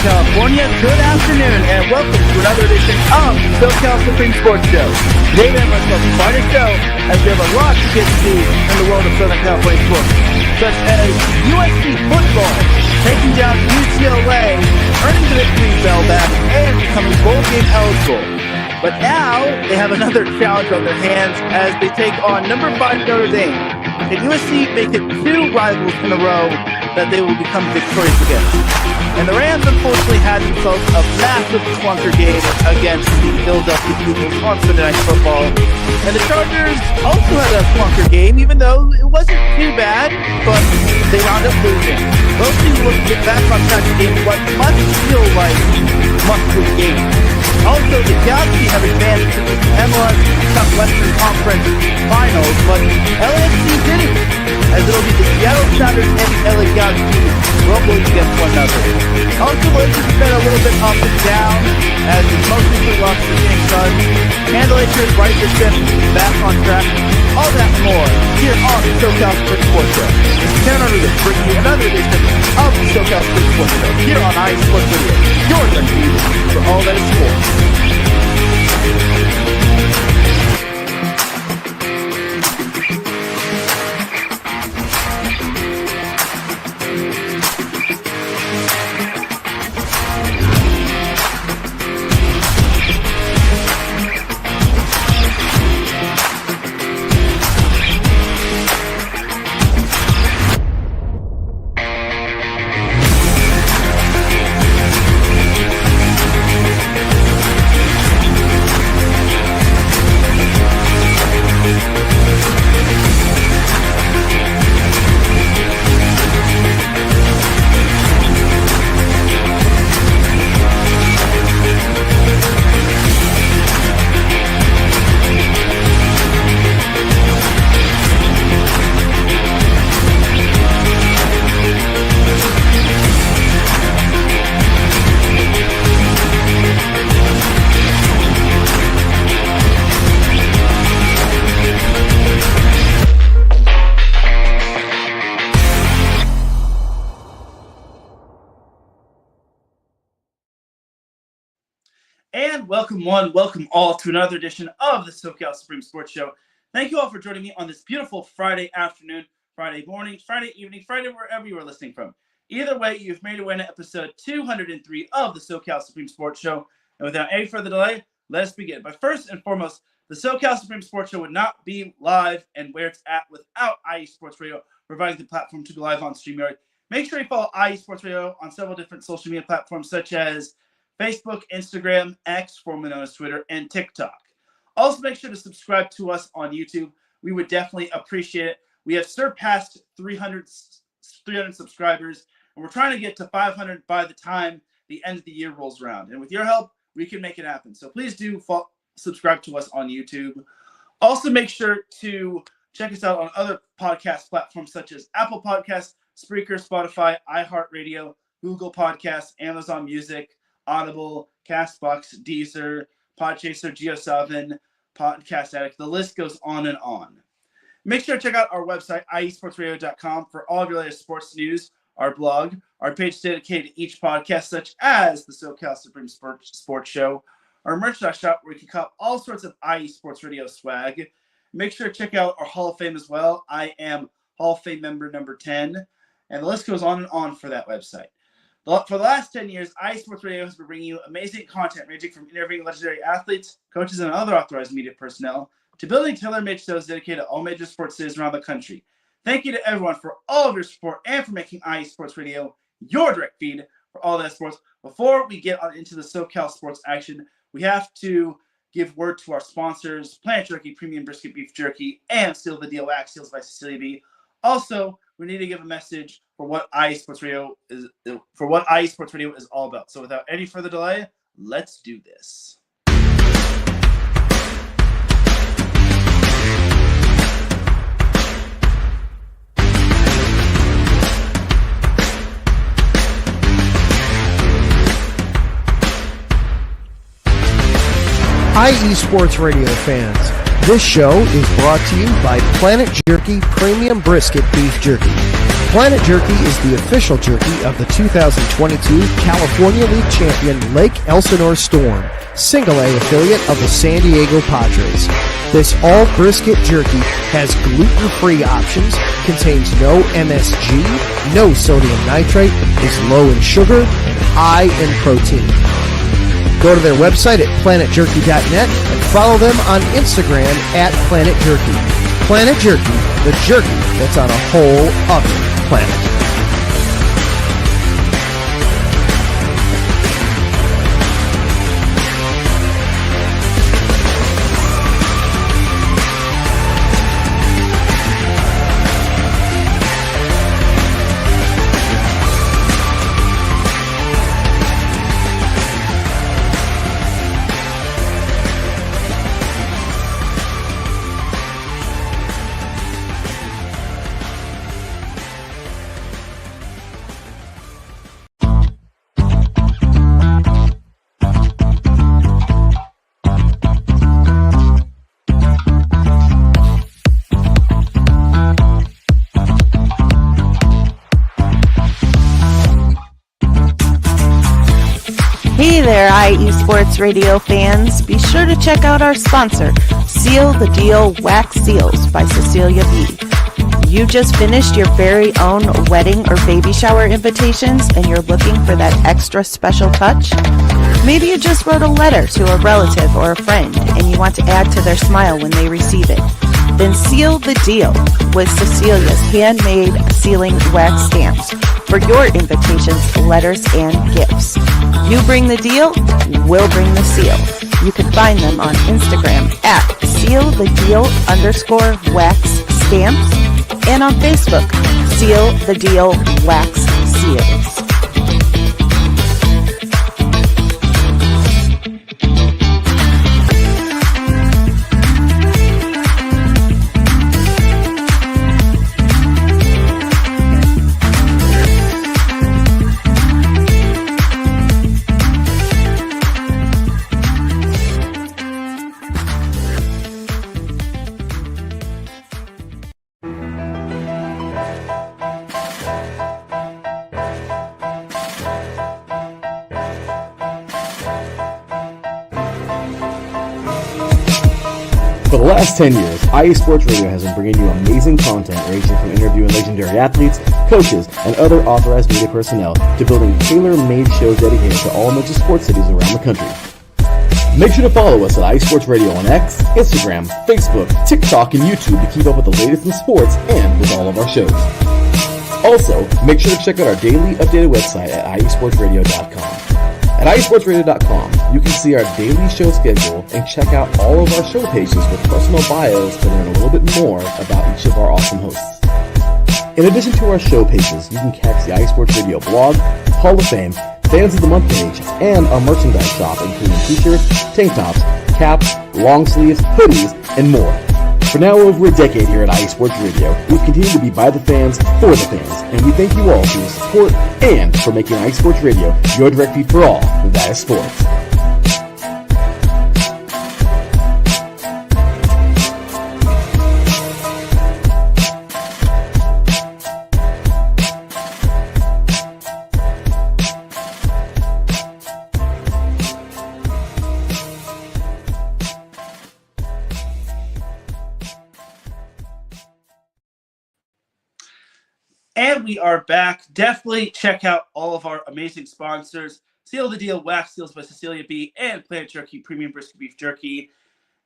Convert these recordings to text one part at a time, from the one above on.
California. Good afternoon, and welcome to another edition of SoCal Supreme Sports Show. Today we have ourselves quite a show, as we have a lot to get to in the world of Southern California sports, such as USC football taking down UCLA, earning the victory bell back, and becoming bowl game eligible. But now they have another challenge on their hands as they take on number 5 Notre Dame. Can USC make it 2 rivals in a row that they will become victorious against? And the Rams unfortunately had themselves a massive clunker game against the Philadelphia Eagles on Sunday Night Football. And the Chargers also had a clunker game, even though it wasn't too bad, but they wound up losing. Both teams look to get back on track to game what must feel like must-win game. Also, the Galaxy have advanced to the MLS Southwestern Conference Finals, but LAFC didn't, as it'll be the Seattle Sounders and the LA Galaxy rumbling against one another. Also, the Lakers have been a little bit up and down, as the most recent loss to the Phoenix Suns, and the Lakers right their ship back on track. All that and more here on the SoCal Supreme Sports Show. This is Teran Rodriguez bringing you another edition of the SoCal Supreme Sports Show here on IE Sports Radio, your refuge for all that is sports. And welcome all to another edition of the SoCal Supreme Sports Show. Thank you all for joining me on this beautiful Friday afternoon, Friday morning, Friday evening, Friday wherever you are listening from. Either way, you've made your way to episode 203 of the SoCal Supreme Sports Show. And without any further delay, let's begin. But first and foremost, the SoCal Supreme Sports Show would not be live and where it's at without IE Sports Radio, providing the platform to go live on StreamYard. Make sure you follow IE Sports Radio on several different social media platforms such as Facebook, Instagram, X, formerly known as Twitter, and TikTok. Also, make sure to subscribe to us on YouTube. We would definitely appreciate it. We have surpassed 300 subscribers, and we're trying to get to 500 by the time the end of the year rolls around. And with your help, we can make it happen. So please do subscribe to us on YouTube. Also, make sure to check us out on other podcast platforms such as Apple Podcasts, Spreaker, Spotify, iHeartRadio, Google Podcasts, Amazon Music, Audible, CastBox, Deezer, Podchaser, Geo7, Podcast Addict. The list goes on and on. Make sure to check out our website, iesportsradio.com, for all of your latest sports news, our blog, our page dedicated to each podcast, such as the SoCal Supreme Sports Show, our merchandise shop where you can cop all sorts of IE Sports Radio swag. Make sure to check out our Hall of Fame as well. I am Hall of Fame member number 10, and the list goes on and on for that website. For the last 10 years, IE Sports Radio has been bringing you amazing content ranging from interviewing legendary athletes, coaches, and other authorized media personnel to building tailor-made shows dedicated to all major sports cities around the country. Thank you to everyone for all of your support and for making IE Sports Radio your direct feed for all that sports. Before we get on into the SoCal sports action, we have to give word to our sponsors, Planet Jerky, Premium Brisket Beef Jerky, and Seal the Deal Wax Seals by Cecilia B. Also, we need to give a message for what IE Sports Radio is all about. So without any further delay, let's do this. IE Sports Radio fans, this show is brought to you by Planet Jerky Premium Brisket Beef Jerky. Planet Jerky is the official jerky of the 2022 California League champion Lake Elsinore Storm, single-A affiliate of the San Diego Padres. This all-brisket jerky has gluten-free options, contains no MSG, no sodium nitrate, is low in sugar, and high in protein. Go to their website at planetjerky.net and follow them on Instagram at Planet Jerky. Planet Jerky, the jerky that's on a whole other planet. Hey there, IE Sports Radio fans. Be sure to check out our sponsor, Seal the Deal Wax Seals by Cecilia B. You just finished your very own wedding or baby shower invitations and you're looking for that extra special touch? Maybe you just wrote a letter to a relative or a friend and you want to add to their smile when they receive it. Then seal the deal with Cecilia's handmade sealing wax stamps for your invitations, letters, and gifts. You bring the deal, we'll bring the seal. You can find them on Instagram at sealthedeal_wax stamps and on Facebook, Seal the Deal Wax Seals. For the last 10 years, IE Sports Radio has been bringing you amazing content ranging from interviewing legendary athletes, coaches, and other authorized media personnel to building tailor-made shows dedicated to all major sports cities around the country. Make sure to follow us at IE Sports Radio on X, Instagram, Facebook, TikTok, and YouTube to keep up with the latest in sports and with all of our shows. Also, make sure to check out our daily updated website at iesportsradio.com. At iesportsradio.com, you can see our daily show schedule and check out all of our show pages with personal bios to learn a little bit more about each of our awesome hosts. In addition to our show pages, you can catch the IE Sports Radio blog, Hall of Fame, Fans of the Month page, and our merchandise shop including t-shirts, tank tops, caps, long sleeves, hoodies, and more. For now over a decade here at IE Sports Radio, we've continued to be by the fans, for the fans, and we thank you all for your support and for making IE Sports Radio your direct feed for all that is sports. And we are back. Definitely check out all of our amazing sponsors. Seal the Deal Wax Seals by Cecilia B. and Planet Jerky Premium Brisket Beef Jerky,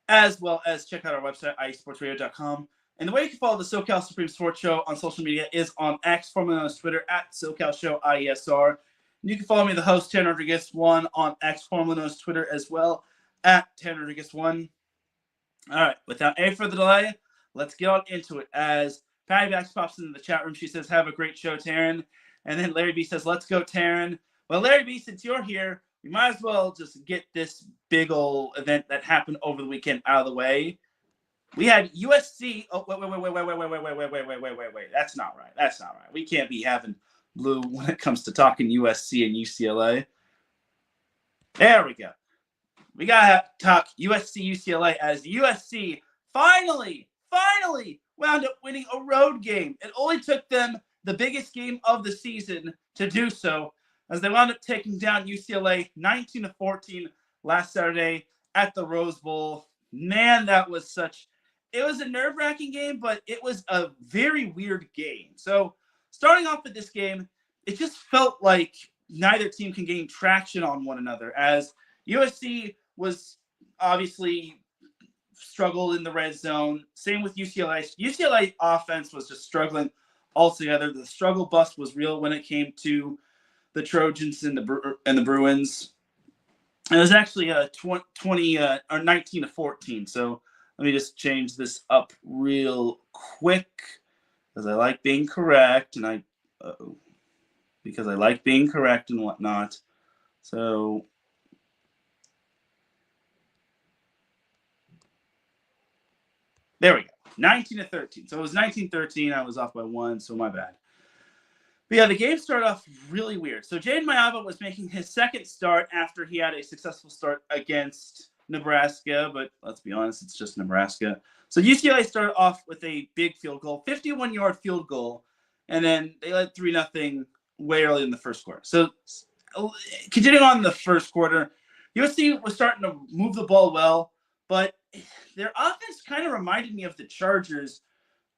as well as check out our website, iesportsradio.com. And the way you can follow the SoCal Supreme Sports Show on social media is on X, formerly known as Twitter, at SoCal Show IESR. And you can follow me, the host, Teran Rodriguez 1, on X, formerly known as Twitter, as well, at Teran Rodriguez 1. All right, without any further delay, let's get on into it. As Patty Bax pops into the chat room, she says, have a great show, Teran. And then Larry B says, let's go, Teran. Well, Larry B, since you're here, we might as well just get this big ol' event that happened over the weekend out of the way. We had USC. Oh, wait. That's not right. We can't be having blue when it comes to talking USC and UCLA. There we go. We got to talk USC, UCLA, as USC finally wound up winning a road game. It only took them the biggest game of the season to do so, as they wound up taking down UCLA 19-14 last Saturday at the Rose Bowl. Man, that was it was a nerve-wracking game, but it was a very weird game. So starting off with this game, it just felt like neither team can gain traction on one another, as USC was obviously struggled in the red zone. Same with UCLA. UCLA offense was just struggling altogether. The struggle bus was real when it came to the Trojans and the Bruins. It was actually 19-14. So let me just change this up real quick because I like being correct and whatnot. So there we go. 19-13. So it was 19-13. I was off by 1, so my bad. But yeah, the game started off really weird. So Jaden Mayava was making his second start after he had a successful start against Nebraska, but let's be honest, it's just Nebraska. So UCLA started off with a big field goal, 51-yard field goal, and then they led 3-0 way early in the first quarter. So continuing on in the first quarter, USC was starting to move the ball well, but their offense kind of reminded me of the Chargers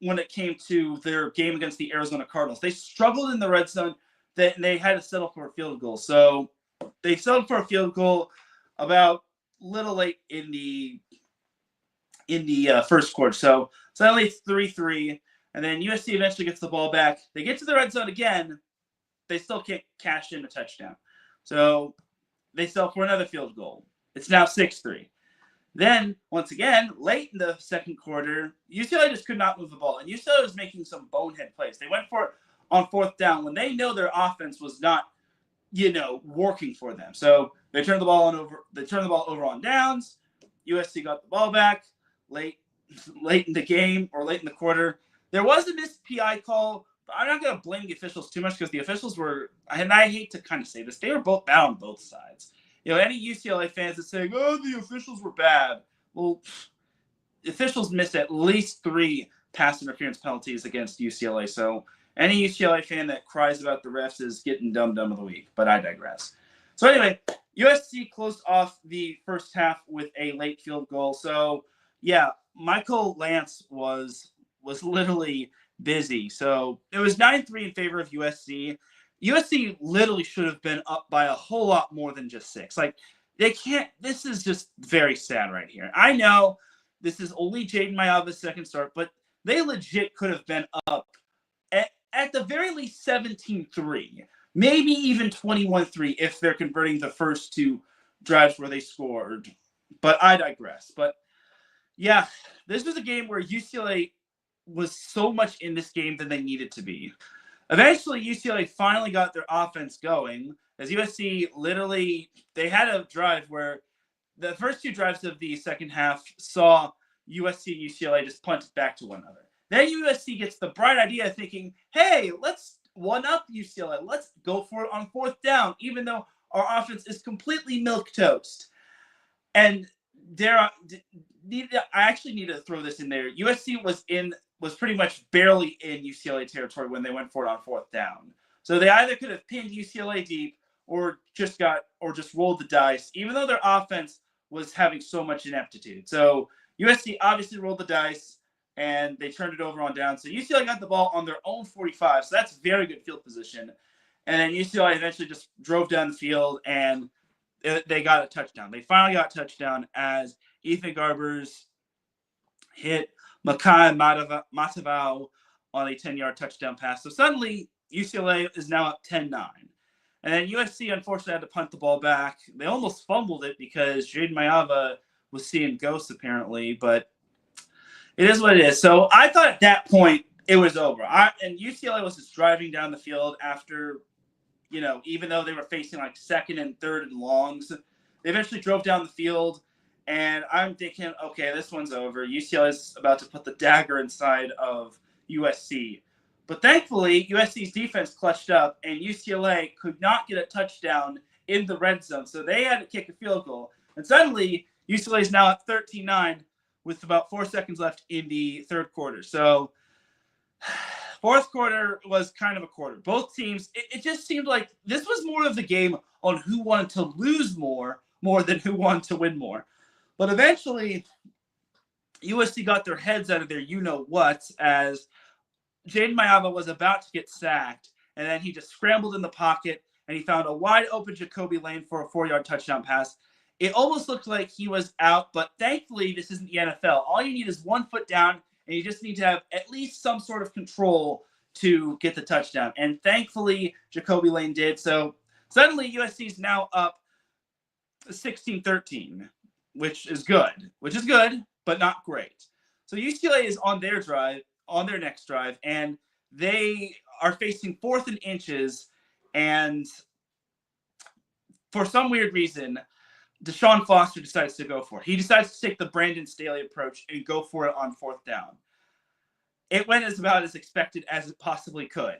when it came to their game against the Arizona Cardinals. They struggled in the red zone. They had to settle for a field goal. So they settled for a field goal about little late in the first quarter. So suddenly it's 3-3, and then USC eventually gets the ball back. They get to the red zone again. They still can't cash in a touchdown. So they settle for another field goal. It's now 6-3. Then, once again, late in the second quarter, UCLA just could not move the ball. And UCLA was making some bonehead plays. They went for it on fourth down when they know their offense was not, working for them. So they turned the ball over. They turned the ball over on downs. USC got the ball back late in the game or late in the quarter. There was a missed PI call, but I'm not going to blame the officials too much because the officials were, and I hate to kind of say this, they were both bad on both sides. Any UCLA fans that saying, oh, the officials were bad. Well, the officials missed at least 3 pass interference penalties against UCLA. So any UCLA fan that cries about the refs is getting dumb of the week. But I digress. So anyway, USC closed off the first half with a late field goal. So, yeah, Michael Lance was literally busy. So it was 9-3 in favor of USC. USC literally should have been up by a whole lot more than just 6. Like, they can't – this is just very sad right here. I know this is only Jaden Mayava's second start, but they legit could have been up at the very least 17-3, maybe even 21-3 if they're converting the first 2 drives where they scored. But I digress. But, yeah, this was a game where UCLA was so much in this game than they needed to be. Eventually, UCLA finally got their offense going, as USC literally, they had a drive where the first 2 drives of the second half saw USC and UCLA just punt it back to one another. Then USC gets the bright idea thinking, hey, let's one-up UCLA. Let's go for it on fourth down, even though our offense is completely milquetoast. And I actually need to throw this in there. USC was pretty much barely in UCLA territory when they went for it on fourth down. So they either could have pinned UCLA deep or just rolled the dice, even though their offense was having so much ineptitude. So USC obviously rolled the dice and they turned it over on down. So UCLA got the ball on their own 45. So that's very good field position. And then UCLA eventually just drove down the field and they got a touchdown. They finally got a touchdown as Ethan Garbers hit Makai Matavao on a 10-yard touchdown pass. So suddenly, UCLA is now up 10-9. And then USC, unfortunately, had to punt the ball back. They almost fumbled it because Jaden Mayava was seeing ghosts, apparently. But it is what it is. So I thought at that point it was over. And UCLA was just driving down the field after, even though they were facing like second and third and longs. They eventually drove down the field. And I'm thinking, okay, this one's over. UCLA is about to put the dagger inside of USC. But thankfully, USC's defense clutched up, and UCLA could not get a touchdown in the red zone. So they had to kick a field goal. And suddenly, UCLA is now at 13-9 with about 4 seconds left in the third quarter. So fourth quarter was kind of a quarter. Both teams, it just seemed like this was more of the game on who wanted to lose more than who wanted to win more. But eventually, USC got their heads out of their you-know-what as Jaden Mayava was about to get sacked, and then he just scrambled in the pocket, and he found a wide-open Jacoby Lane for a 4-yard touchdown pass. It almost looked like he was out, but thankfully, this isn't the NFL. All you need is 1 foot down, and you just need to have at least some sort of control to get the touchdown. And thankfully, Jacoby Lane did. So suddenly, USC is now up 16-13, which is good, but not great. So UCLA is on their next drive, and they are facing 4th and inches. And for some weird reason, Deshaun Foster decides to go for it. He decides to take the Brandon Staley approach and go for it on 4th down. It went about as expected as it possibly could.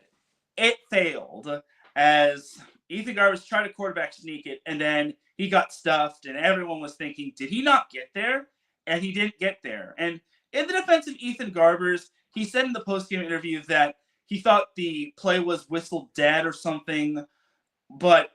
It failed as Ethan Garbers tried to quarterback sneak it, and then he got stuffed, and everyone was thinking, did he not get there? And he didn't get there. And in the defense of Ethan Garbers, he said in the postgame interview that he thought the play was whistled dead or something, but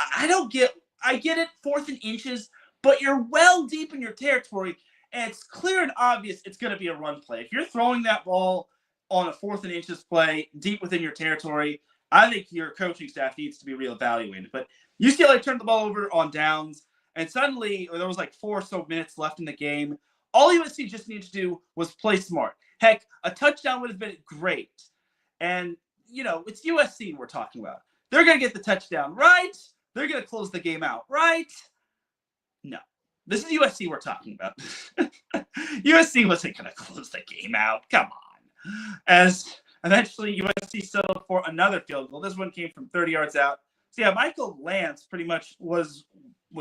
I get it, 4th and inches, but you're well deep in your territory, and it's clear and obvious it's going to be a run play. If you're throwing that ball on a 4th and inches play deep within your territory, I think your coaching staff needs to be reevaluated. But UCLA turned the ball over on downs, and suddenly there was like 4 or so minutes left in the game. All USC just needed to do was play smart. Heck, a touchdown would have been great. And, it's USC we're talking about. They're going to get the touchdown, right? They're going to close the game out, right? No. This is USC we're talking about. USC wasn't going to close the game out. Come on. As eventually USC settled for another field goal. This one came from 30 yards out. So, yeah, Michael Lance pretty much was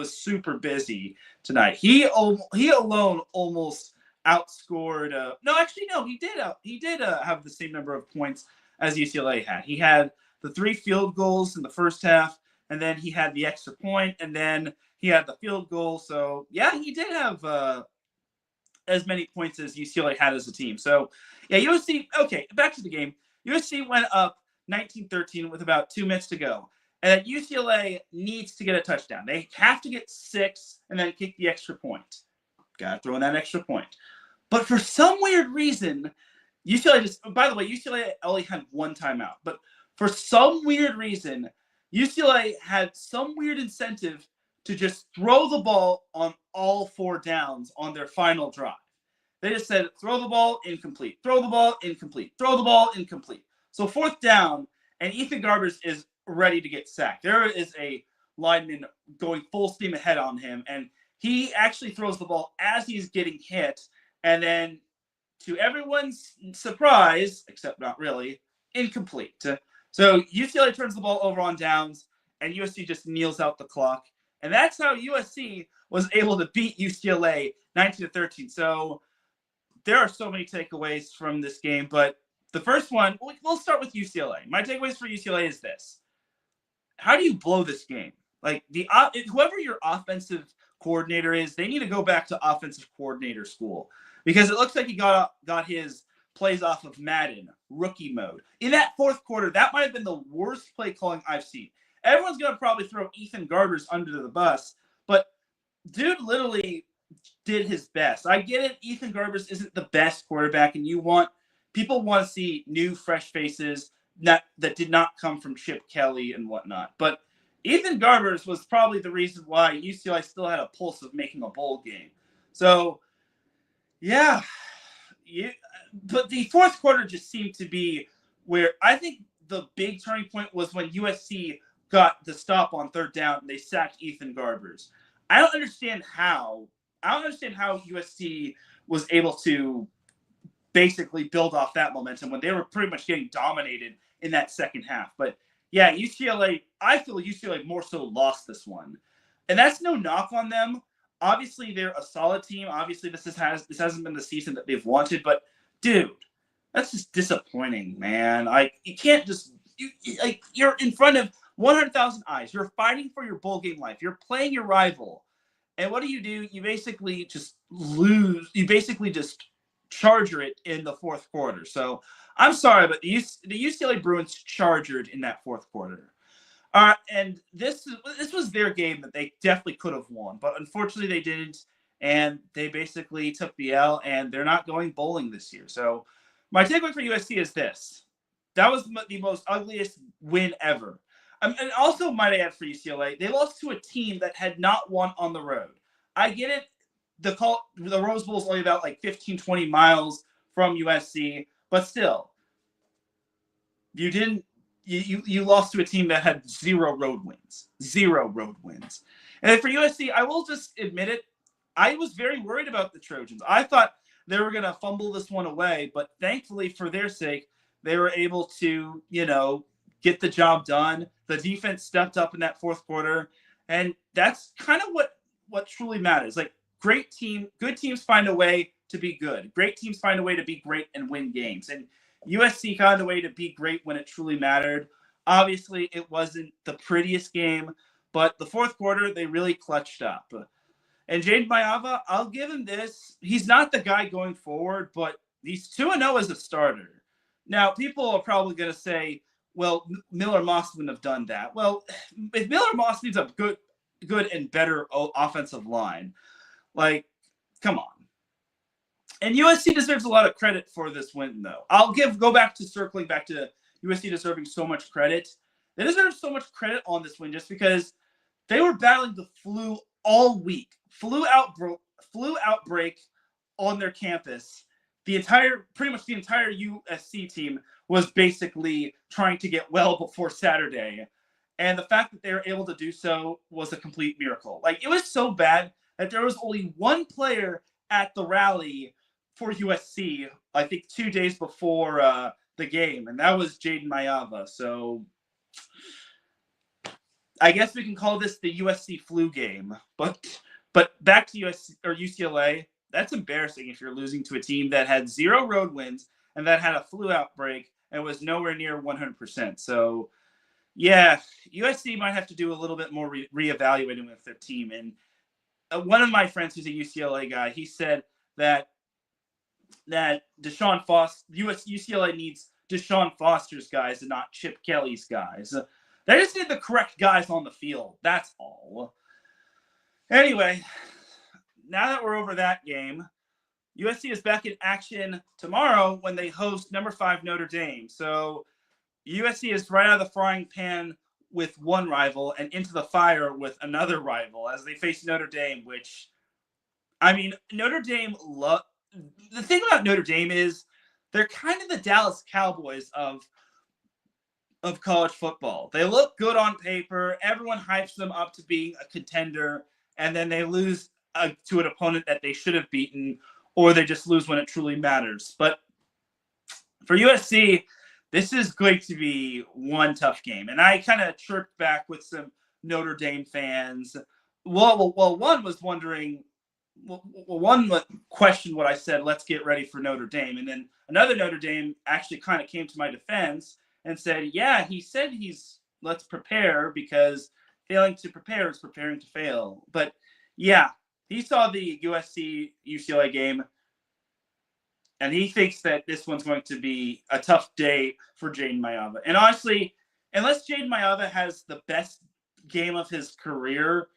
super busy tonight. He alone almost outscored. He did have the same number of points as UCLA had. He had the 3 field goals in the first half, and then he had the extra point, and then he had the field goal. So, yeah, he did have as many points as UCLA had as a team. So, yeah, USC, okay, back to the game. USC went up 19-13 with about 2 minutes to go. And UCLA needs to get a touchdown. They have to get 6 and then kick the extra point. Got to throw in that extra point. But for some weird reason, UCLA only had 1 timeout. But for some weird reason, UCLA had some weird incentive to just throw the ball on all 4 downs on their final drive. They just said, throw the ball, incomplete. Throw the ball, incomplete. Throw the ball, incomplete. So 4th down, and Ethan Garbers is ready to get sacked. There is a lineman going full steam ahead on him, and he actually throws the ball as he's getting hit, and then to everyone's surprise, except not really, incomplete. So UCLA turns the ball over on downs, and USC just kneels out the clock. And that's how USC was able to beat UCLA 19-13. So there are so many takeaways from this game, but the first one, we'll start with UCLA. My takeaways for UCLA is this. How do you blow this game? Like, whoever your offensive coordinator is, they need to go back to offensive coordinator school, because it looks like he got his plays off of Madden, rookie mode. In that 4th quarter, that might have been the worst play calling I've seen. Everyone's going to probably throw Ethan Garbers under the bus, but dude literally did his best. I get it. Ethan Garbers isn't the best quarterback, and people want to see new, fresh faces that did not come from Chip Kelly and whatnot. But Ethan Garbers was probably the reason why UCLA still had a pulse of making a bowl game. So, yeah. But the 4th quarter just seemed to be where I think the big turning point was when USC got the stop on 3rd down and they sacked Ethan Garbers. I don't understand how USC was able to basically build off that momentum when they were pretty much getting dominated in that second half. But yeah, I feel UCLA more so lost this one. And that's no knock on them. Obviously, they're a solid team. Obviously, this hasn't been the season that they've wanted. But, dude, that's just disappointing, man. You can't just you're in front of 100,000 eyes. You're fighting for your bowl game life. You're playing your rival. And what do? You basically just lose. You basically just charger it in the 4th quarter. So I'm sorry, but the UCLA Bruins charged in that fourth quarter. And this was their game that they definitely could have won, but unfortunately they didn't, and they basically took the L, and they're not going bowling this year. So my takeaway for USC is this. That was the most ugliest win ever. And also, might I add for UCLA, they lost to a team that had not won on the road. I get it. The Rose Bowl is only about like 15, 20 miles from USC, but still, you lost to a team that had 0 road wins. 0 road wins. And for USC, I will just admit it, I was very worried about the Trojans. I thought they were going to fumble this one away, but thankfully for their sake, they were able to, get the job done. The defense stepped up in that fourth quarter, and that's kind of what truly matters. Like, good teams find a way to be good. Great teams find a way to be great and win games. And USC found a way to be great when it truly mattered. Obviously, it wasn't the prettiest game, but the fourth quarter, they really clutched up. And Jaden Maiava, I'll give him this. He's not the guy going forward, but he's 2-0 as a starter. Now, people are probably going to say, well, Miller Moss wouldn't have done that. Well, if Miller Moss needs a good and better offensive line, like, come on. And USC deserves a lot of credit for this win, though. Circling back to USC deserving so much credit. They deserve so much credit on this win just because they were battling the flu all week. Flu outbreak on their campus. Pretty much the entire USC team was basically trying to get well before Saturday. And the fact that they were able to do so was a complete miracle. Like, it was so bad that there was only one player at the rally for USC, I think 2 days before the game, and that was Jaden Maiava. So I guess we can call this the USC flu game. But back to UCLA, that's embarrassing if you're losing to a team that had 0 road wins and that had a flu outbreak and was nowhere near 100%. So, yeah, USC might have to do a little bit more reevaluating with their team. And one of my friends who's a UCLA guy, he said that UCLA needs Deshaun Foster's guys and not Chip Kelly's guys. They just need the correct guys on the field. That's all. Anyway, now that we're over that game, USC is back in action tomorrow when they host number 5 Notre Dame. So USC is right out of the frying pan with one rival and into the fire with another rival as they face Notre Dame, which, I mean, Notre Dame the thing about Notre Dame is they're kind of the Dallas Cowboys of college football. They look good on paper. Everyone hypes them up to being a contender, and then they lose to an opponent that they should have beaten, or they just lose when it truly matters. But for USC, this is going to be one tough game. And I kind of chirped back with some Notre Dame fans. Well, one was wondering, one questioned what I said, let's get ready for Notre Dame. And then another Notre Dame actually kind of came to my defense and said, yeah, he said let's prepare because failing to prepare is preparing to fail. But yeah, he saw the USC-UCLA game, and he thinks that this one's going to be a tough day for Jaden Maiava. And honestly, unless Jaden Maiava has the best game of his career,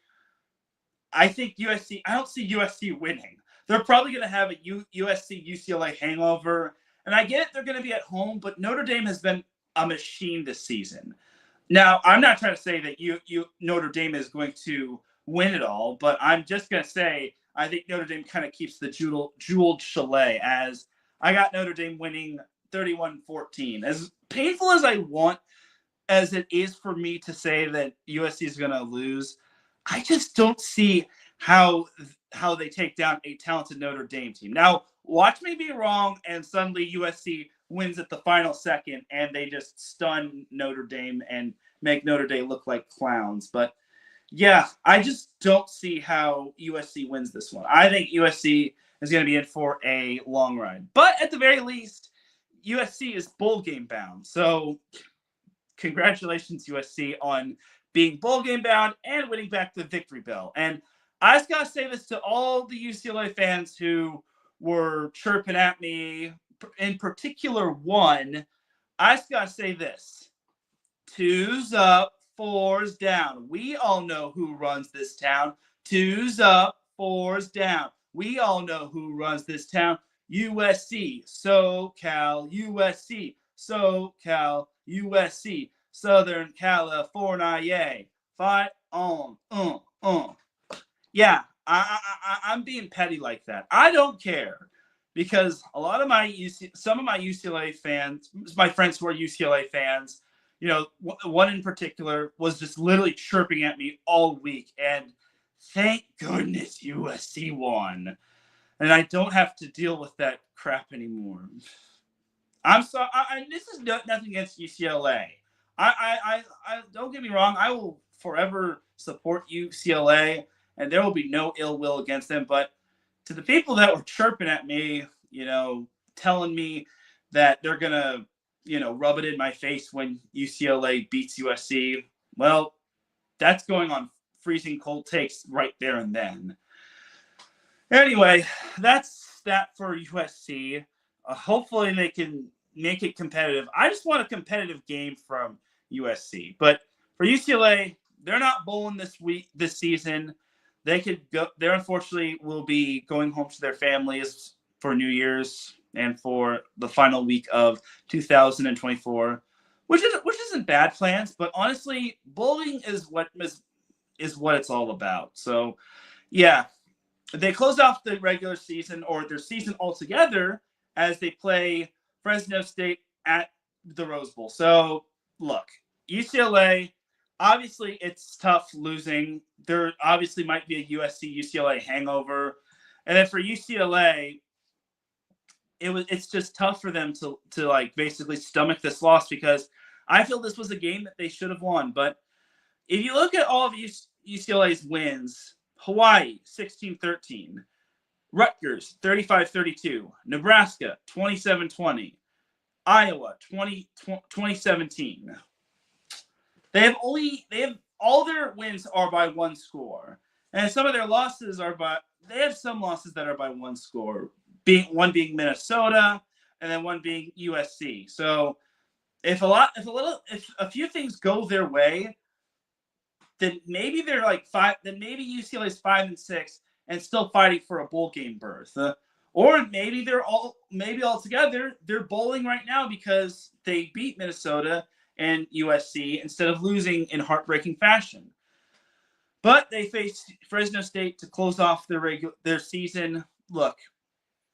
I don't see USC winning. They're probably going to have a USC-UCLA hangover. And I get it, they're going to be at home, but Notre Dame has been a machine this season. Now, I'm not trying to say that Notre Dame is going to win it all, but I'm just going to say I think Notre Dame kind of keeps the jeweled chalet, as I got Notre Dame winning 31-14. As painful as it is for me to say that USC is going to lose, I just don't see how they take down a talented Notre Dame team. Now, watch me be wrong, and suddenly USC wins at the final second, and they just stun Notre Dame and make Notre Dame look like clowns. But yeah, I just don't see how USC wins this one. I think USC is going to be in for a long ride. But at the very least, USC is bowl game bound. So congratulations, USC, on being bowl game bound and winning back the victory bell. And I just got to say this to all the UCLA fans who were chirping at me in particular one, I just got to say this. 2's up, 4's down. We all know who runs this town. 2's up, 4's down. We all know who runs this town. USC, SoCal, USC, SoCal, USC, Southern California. Fight on, Yeah, I'm being petty like that. I don't care because a lot of some of my UCLA fans, my friends who are UCLA fans, one in particular was just literally chirping at me all week, and thank goodness USC won, and I don't have to deal with that crap anymore. I'm sorry. This is nothing against UCLA. I don't get me wrong. I will forever support UCLA, and there will be no ill will against them. But to the people that were chirping at me, telling me that they're gonna, rub it in my face when UCLA beats USC, well, that's going on freezing cold takes right there and then. Anyway, that's that for USC. Hopefully they can make it competitive. I just want a competitive game from USC. But for UCLA, they're not bowling this season. They could go. They unfortunately will be going home to their families for New Year's and for the final week of 2024, which isn't bad plans. But honestly, bowling is what it's all about. So, yeah, they close off the regular season or their season altogether as they play Fresno State at the Rose Bowl. So, look, UCLA, obviously it's tough losing. There obviously might be a USC-UCLA hangover. And then for UCLA, it's just tough for them to like basically stomach this loss because I feel this was a game that they should have won. But if you look at all of UCLA's wins, Hawaii, 16-13. Rutgers, 35-32. Nebraska, 27-20. Iowa, 2017. They have all their wins are by one score. And some of their losses they have some losses that are by one score, one being Minnesota and then one being USC. So if a few things go their way, then maybe they're like 5, then maybe UCLA's 5-6 and still fighting for a bowl game berth. Or maybe altogether they're bowling right now because they beat Minnesota and USC instead of losing in heartbreaking fashion. But they face Fresno State to close off their season. Look,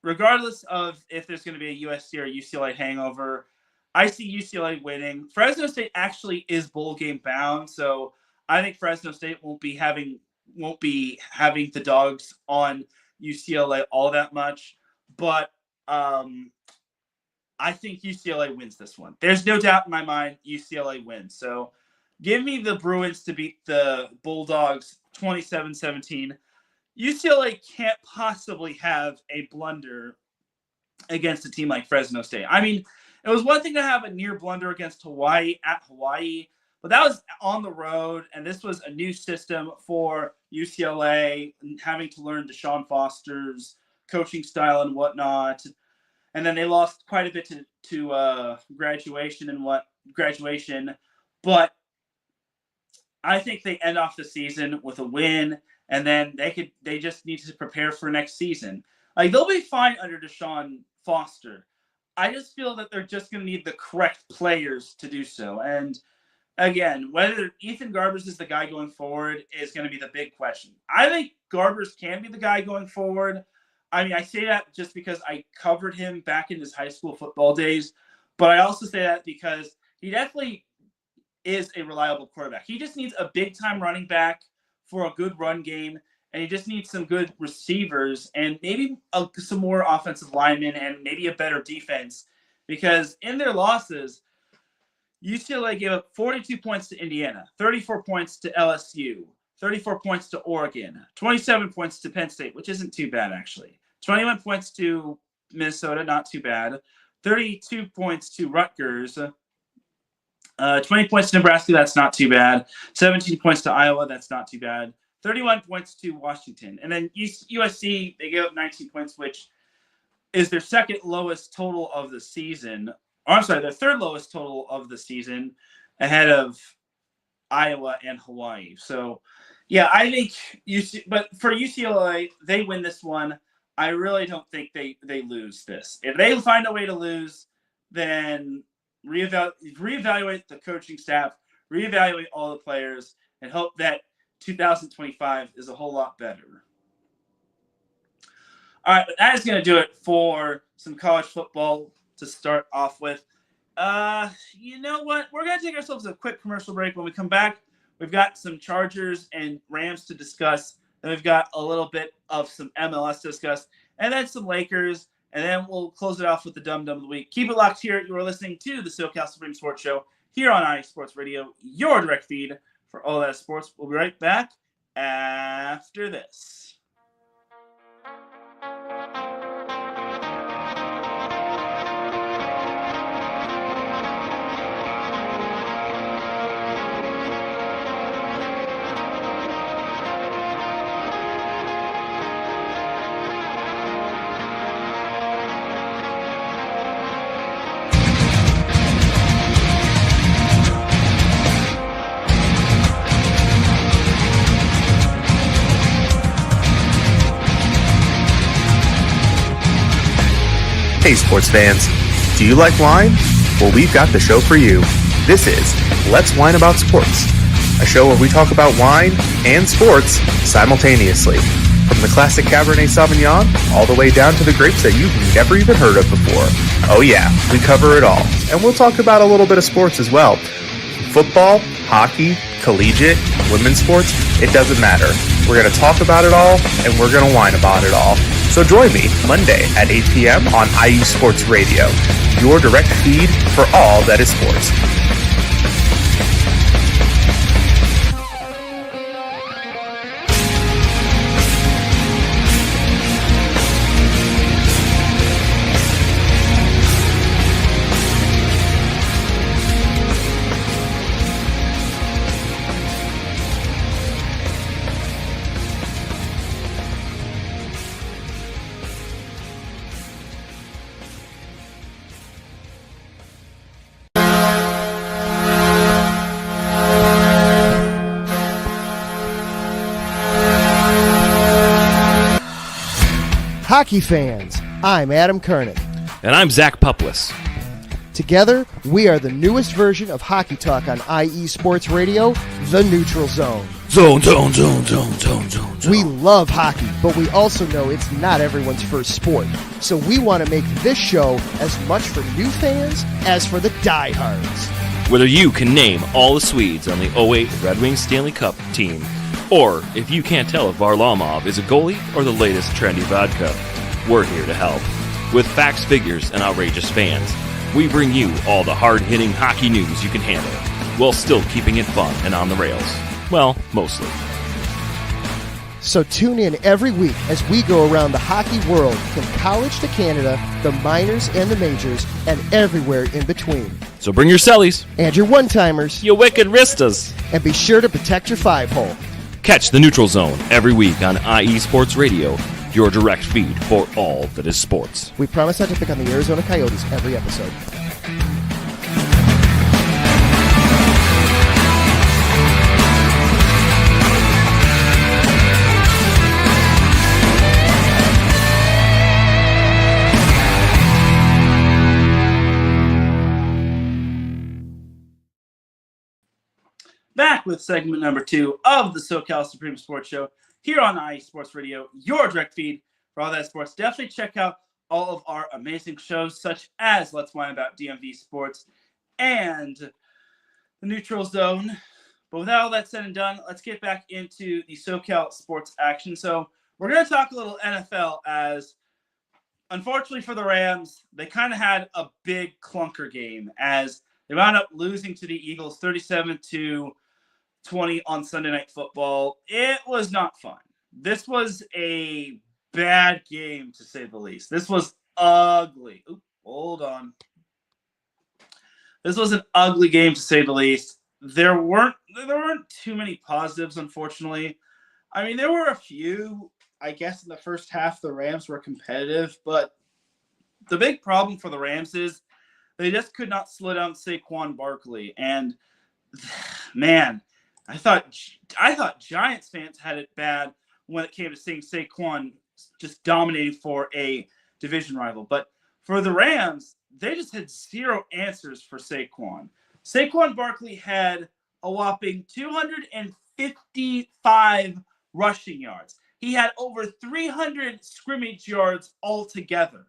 regardless of if there's going to be a USC or UCLA hangover, I see UCLA winning. Fresno State actually is bowl game bound, so I think Fresno State won't be having the dogs on UCLA all that much, but I think UCLA wins this one. There's no doubt in my mind UCLA wins. So give me the Bruins to beat the Bulldogs 27-17. UCLA can't possibly have a blunder against a team like Fresno State. I mean, it was one thing to have a near blunder against Hawaii at Hawaii, but that was on the road, and this was a new system for UCLA, having to learn Deshaun Foster's coaching style and whatnot. And then they lost quite a bit to graduation, but I think they end off the season with a win, and then they just need to prepare for next season. Like, they'll be fine under Deshaun Foster. I just feel that they're just going to need the correct players to do so. And again, whether Ethan Garbers is the guy going forward is going to be the big question. I think Garbers can be the guy going forward. I mean, I say that just because I covered him back in his high school football days, but I also say that because he definitely is a reliable quarterback. He just needs a big-time running back for a good run game, and he just needs some good receivers and maybe some more offensive linemen and maybe a better defense, because in their losses, UCLA gave up 42 points to Indiana, 34 points to LSU, 34 points to Oregon, 27 points to Penn State, which isn't too bad, actually. 21 points to Minnesota, not too bad. 32 points to Rutgers. 20 points to Nebraska, that's not too bad. 17 points to Iowa, that's not too bad. 31 points to Washington. And then USC, they gave up 19 points, which is their second lowest total of the season. Or I'm sorry, their third lowest total of the season, ahead of Iowa and Hawaii. So, yeah, I think but for UCLA, they win this one. I really don't think they lose this. If they find a way to lose, then reevaluate the coaching staff, reevaluate all the players, and hope that 2025 is a whole lot better. All right, but that is going to do it for some college football to start off with. You know what? We're going to take ourselves a quick commercial break. When we come back, we've got some Chargers and Rams to discuss. Then we've got a little bit of some MLS to discuss, and then some Lakers, and then we'll close it off with the Dum Dum of the Week. Keep it locked here. You are listening to the SoCal Supreme Sports Show here on IE Sports Radio, your direct feed for all that sports. We'll be right back after this. Hey sports fans, do you like wine? Well, we've got the show for you. This is Let's Wine About Sports, a show where we talk about wine and sports simultaneously. From the classic Cabernet Sauvignon all the way down to the grapes that you've never even heard of before. Oh yeah, we cover it all. And we'll talk about a little bit of sports as well. Football, hockey, collegiate, women's sports, it doesn't matter. We're going to talk about it all, and we're going to whine about it all. So join me Monday at 8 p.m. on IU Sports Radio, your direct feed for all that is sports. Hockey fans, I'm Adam Kernick. And I'm Zach Puplis. Together, we are the newest version of Hockey Talk on IE Sports Radio, The Neutral Zone. Zone. We love hockey, but we also know it's not everyone's first sport. So we want to make this show as much for new fans as for the diehards. Whether you can name all the Swedes on the 08 Red Wings Stanley Cup team, or if you can't tell if Varlamov is a goalie or the latest trendy vodka, we're here to help. With facts, figures, and outrageous fans, we bring you all the hard-hitting hockey news you can handle, while still keeping it fun and on the rails. Well, mostly. So tune in every week as we go around the hockey world, from college to Canada, the minors and the majors, and everywhere in between. So bring your cellies. And your one-timers. You wicked wristas. And be sure to protect your five-hole. Catch the Neutral Zone every week on IE Sports Radio, your direct feed for all that is sports. We promise not to pick on the Arizona Coyotes every episode. Back with segment number 2 of the SoCal Supreme Sports Show here on IE Sports Radio, your direct feed for all that sports. Definitely check out all of our amazing shows, such as Let's Whine About DMV Sports and the Neutral Zone. But with all that said and done, let's get back into the SoCal sports action. So we're going to talk a little NFL, as unfortunately for the Rams, they kind of had a big clunker game as they wound up losing to the Eagles 37-20 on Sunday Night Football. It was not fun. This was a bad game, to say the least. This was ugly. Oop, hold on. This was an ugly game, to say the least. There weren't too many positives, unfortunately. I mean, there were a few. I guess in the first half, the Rams were competitive, but the big problem for the Rams is they just could not slow down Saquon Barkley. And man, I thought Giants fans had it bad when it came to seeing Saquon just dominating for a division rival. But for the Rams, they just had zero answers for Saquon. Saquon Barkley had a whopping 255 rushing yards. He had over 300 scrimmage yards altogether.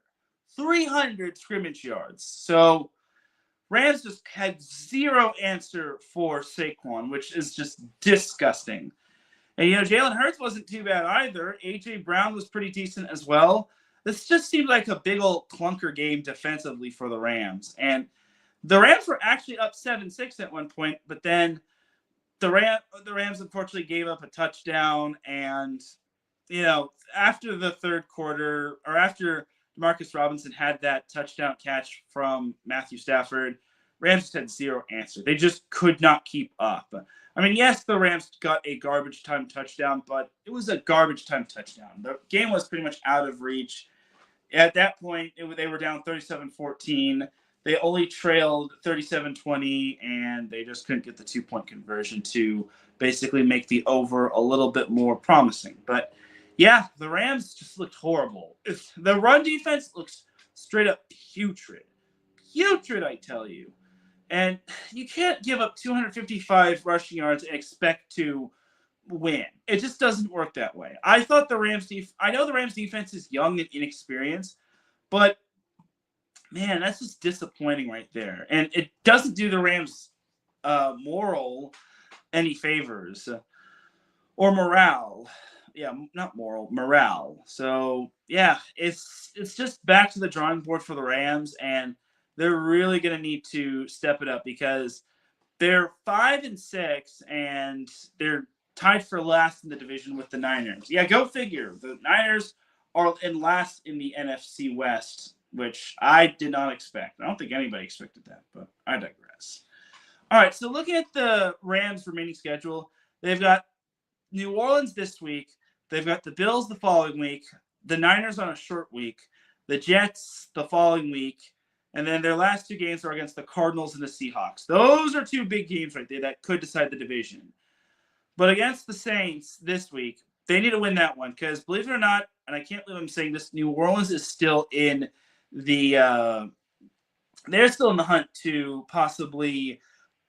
300 scrimmage yards. So Rams just had zero answer for Saquon, which is just disgusting. And, Jalen Hurts wasn't too bad either. A.J. Brown was pretty decent as well. This just seemed like a big old clunker game defensively for the Rams. And the Rams were actually up 7-6 at one point, but then the Rams unfortunately gave up a touchdown. And, after the third quarter, or after Demarcus Robinson had that touchdown catch from Matthew Stafford, Rams just had zero answer. They just could not keep up. I mean, yes, the Rams got a garbage time touchdown, but it was a garbage time touchdown. The game was pretty much out of reach. At that point, they were down 37-14. They only trailed 37-20, and they just couldn't get the 2-point conversion to basically make the over a little bit more promising. But, yeah, the Rams just looked horrible. The run defense looks straight up putrid. Putrid, I tell you. And you can't give up 255 rushing yards and expect to win. It just doesn't work that way. I know the Rams defense is young and inexperienced, but man, that's just disappointing right there. And it doesn't do the Rams moral any favors or morale. Yeah, not moral, morale. So yeah, it's just back to the drawing board for the Rams, and they're really going to need to step it up because they're 5-6 and they're tied for last in the division with the Niners. Yeah, go figure. The Niners are in last in the NFC West, which I did not expect. I don't think anybody expected that, but I digress. All right, so looking at the Rams' remaining schedule, they've got New Orleans this week. They've got the Bills the following week, the Niners on a short week, the Jets the following week, and then their last two games are against the Cardinals and the Seahawks. Those are two big games right there that could decide the division. But against the Saints this week, they need to win that one because, believe it or not, and I can't believe I'm saying this, New Orleans is still in the they're still in the hunt to possibly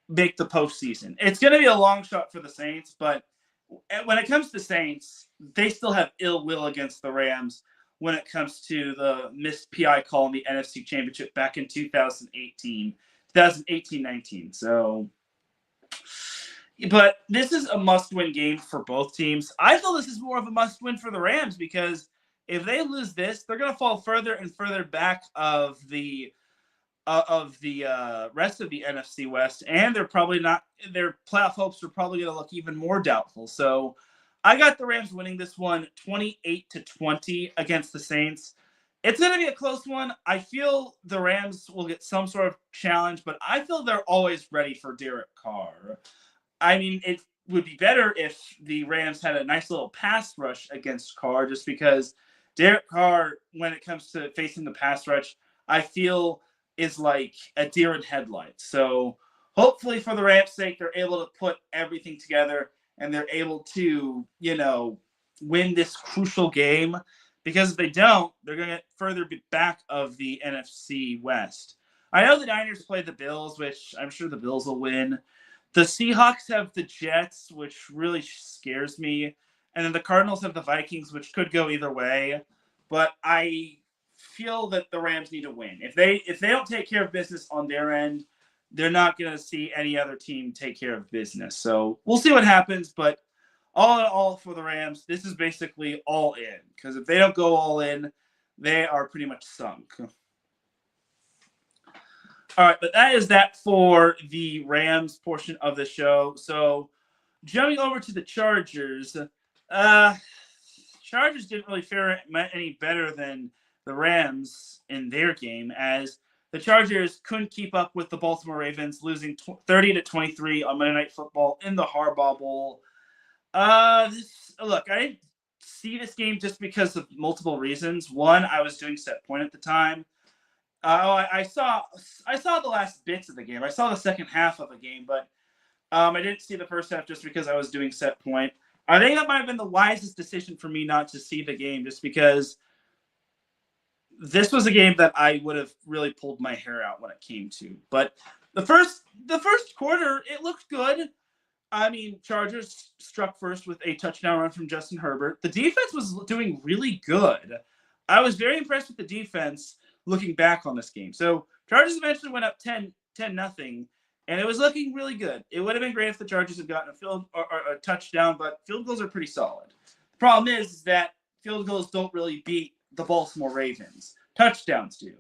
make the postseason. It's going to be a long shot for the Saints, but when it comes to Saints, they still have ill will against the Rams when it comes to the missed PI call in the NFC Championship back in 2018-19. So, but this is a must-win game for both teams. I feel this is more of a must-win for the Rams because if they lose this, they're going to fall further and further back of the rest of the NFC West, and they're probably not. Their playoff hopes are probably going to look even more doubtful. So, I got the Rams winning this one 28-20 against the Saints. It's going to be a close one. I feel the Rams will get some sort of challenge, but I feel they're always ready for Derek Carr. I mean, it would be better if the Rams had a nice little pass rush against Carr, just because Derek Carr, when it comes to facing the pass rush, I feel is like a deer in headlights. So hopefully for the Rams' sake, they're able to put everything together and they're able to, win this crucial game. Because if they don't, they're going to get further back of the NFC West. I know the Niners play the Bills, which I'm sure the Bills will win. The Seahawks have the Jets, which really scares me. And then the Cardinals have the Vikings, which could go either way. But I feel that the Rams need to win. If they don't take care of business on their end, they're not going to see any other team take care of business. So we'll see what happens. But all in all for the Rams, this is basically all in. Because if they don't go all in, they are pretty much sunk. All right, but that is that for the Rams portion of the show. So jumping over to the Chargers, Chargers didn't really fare any better than the Rams in their game, as the Chargers couldn't keep up with the Baltimore Ravens, losing 30-23 on Monday Night Football in the Harbaugh Bowl. Look, I didn't see this game just because of multiple reasons. One, I was doing Set Point at the time. I saw the last bits of the game. I saw the second half of the game, but I didn't see the first half just because I was doing set point. I think that might have been the wisest decision for me not to see the game, just because this was a game that I would have really pulled my hair out when it came to. But the first quarter, it looked good. I mean, Chargers struck first with a touchdown run from Justin Herbert. The defense was doing really good. I was very impressed with the defense looking back on this game. So Chargers eventually went up 10-0, and it was looking really good. It would have been great if the Chargers had gotten a touchdown, but field goals are pretty solid. The problem is that field goals don't really beat the Baltimore Ravens. Touchdowns do.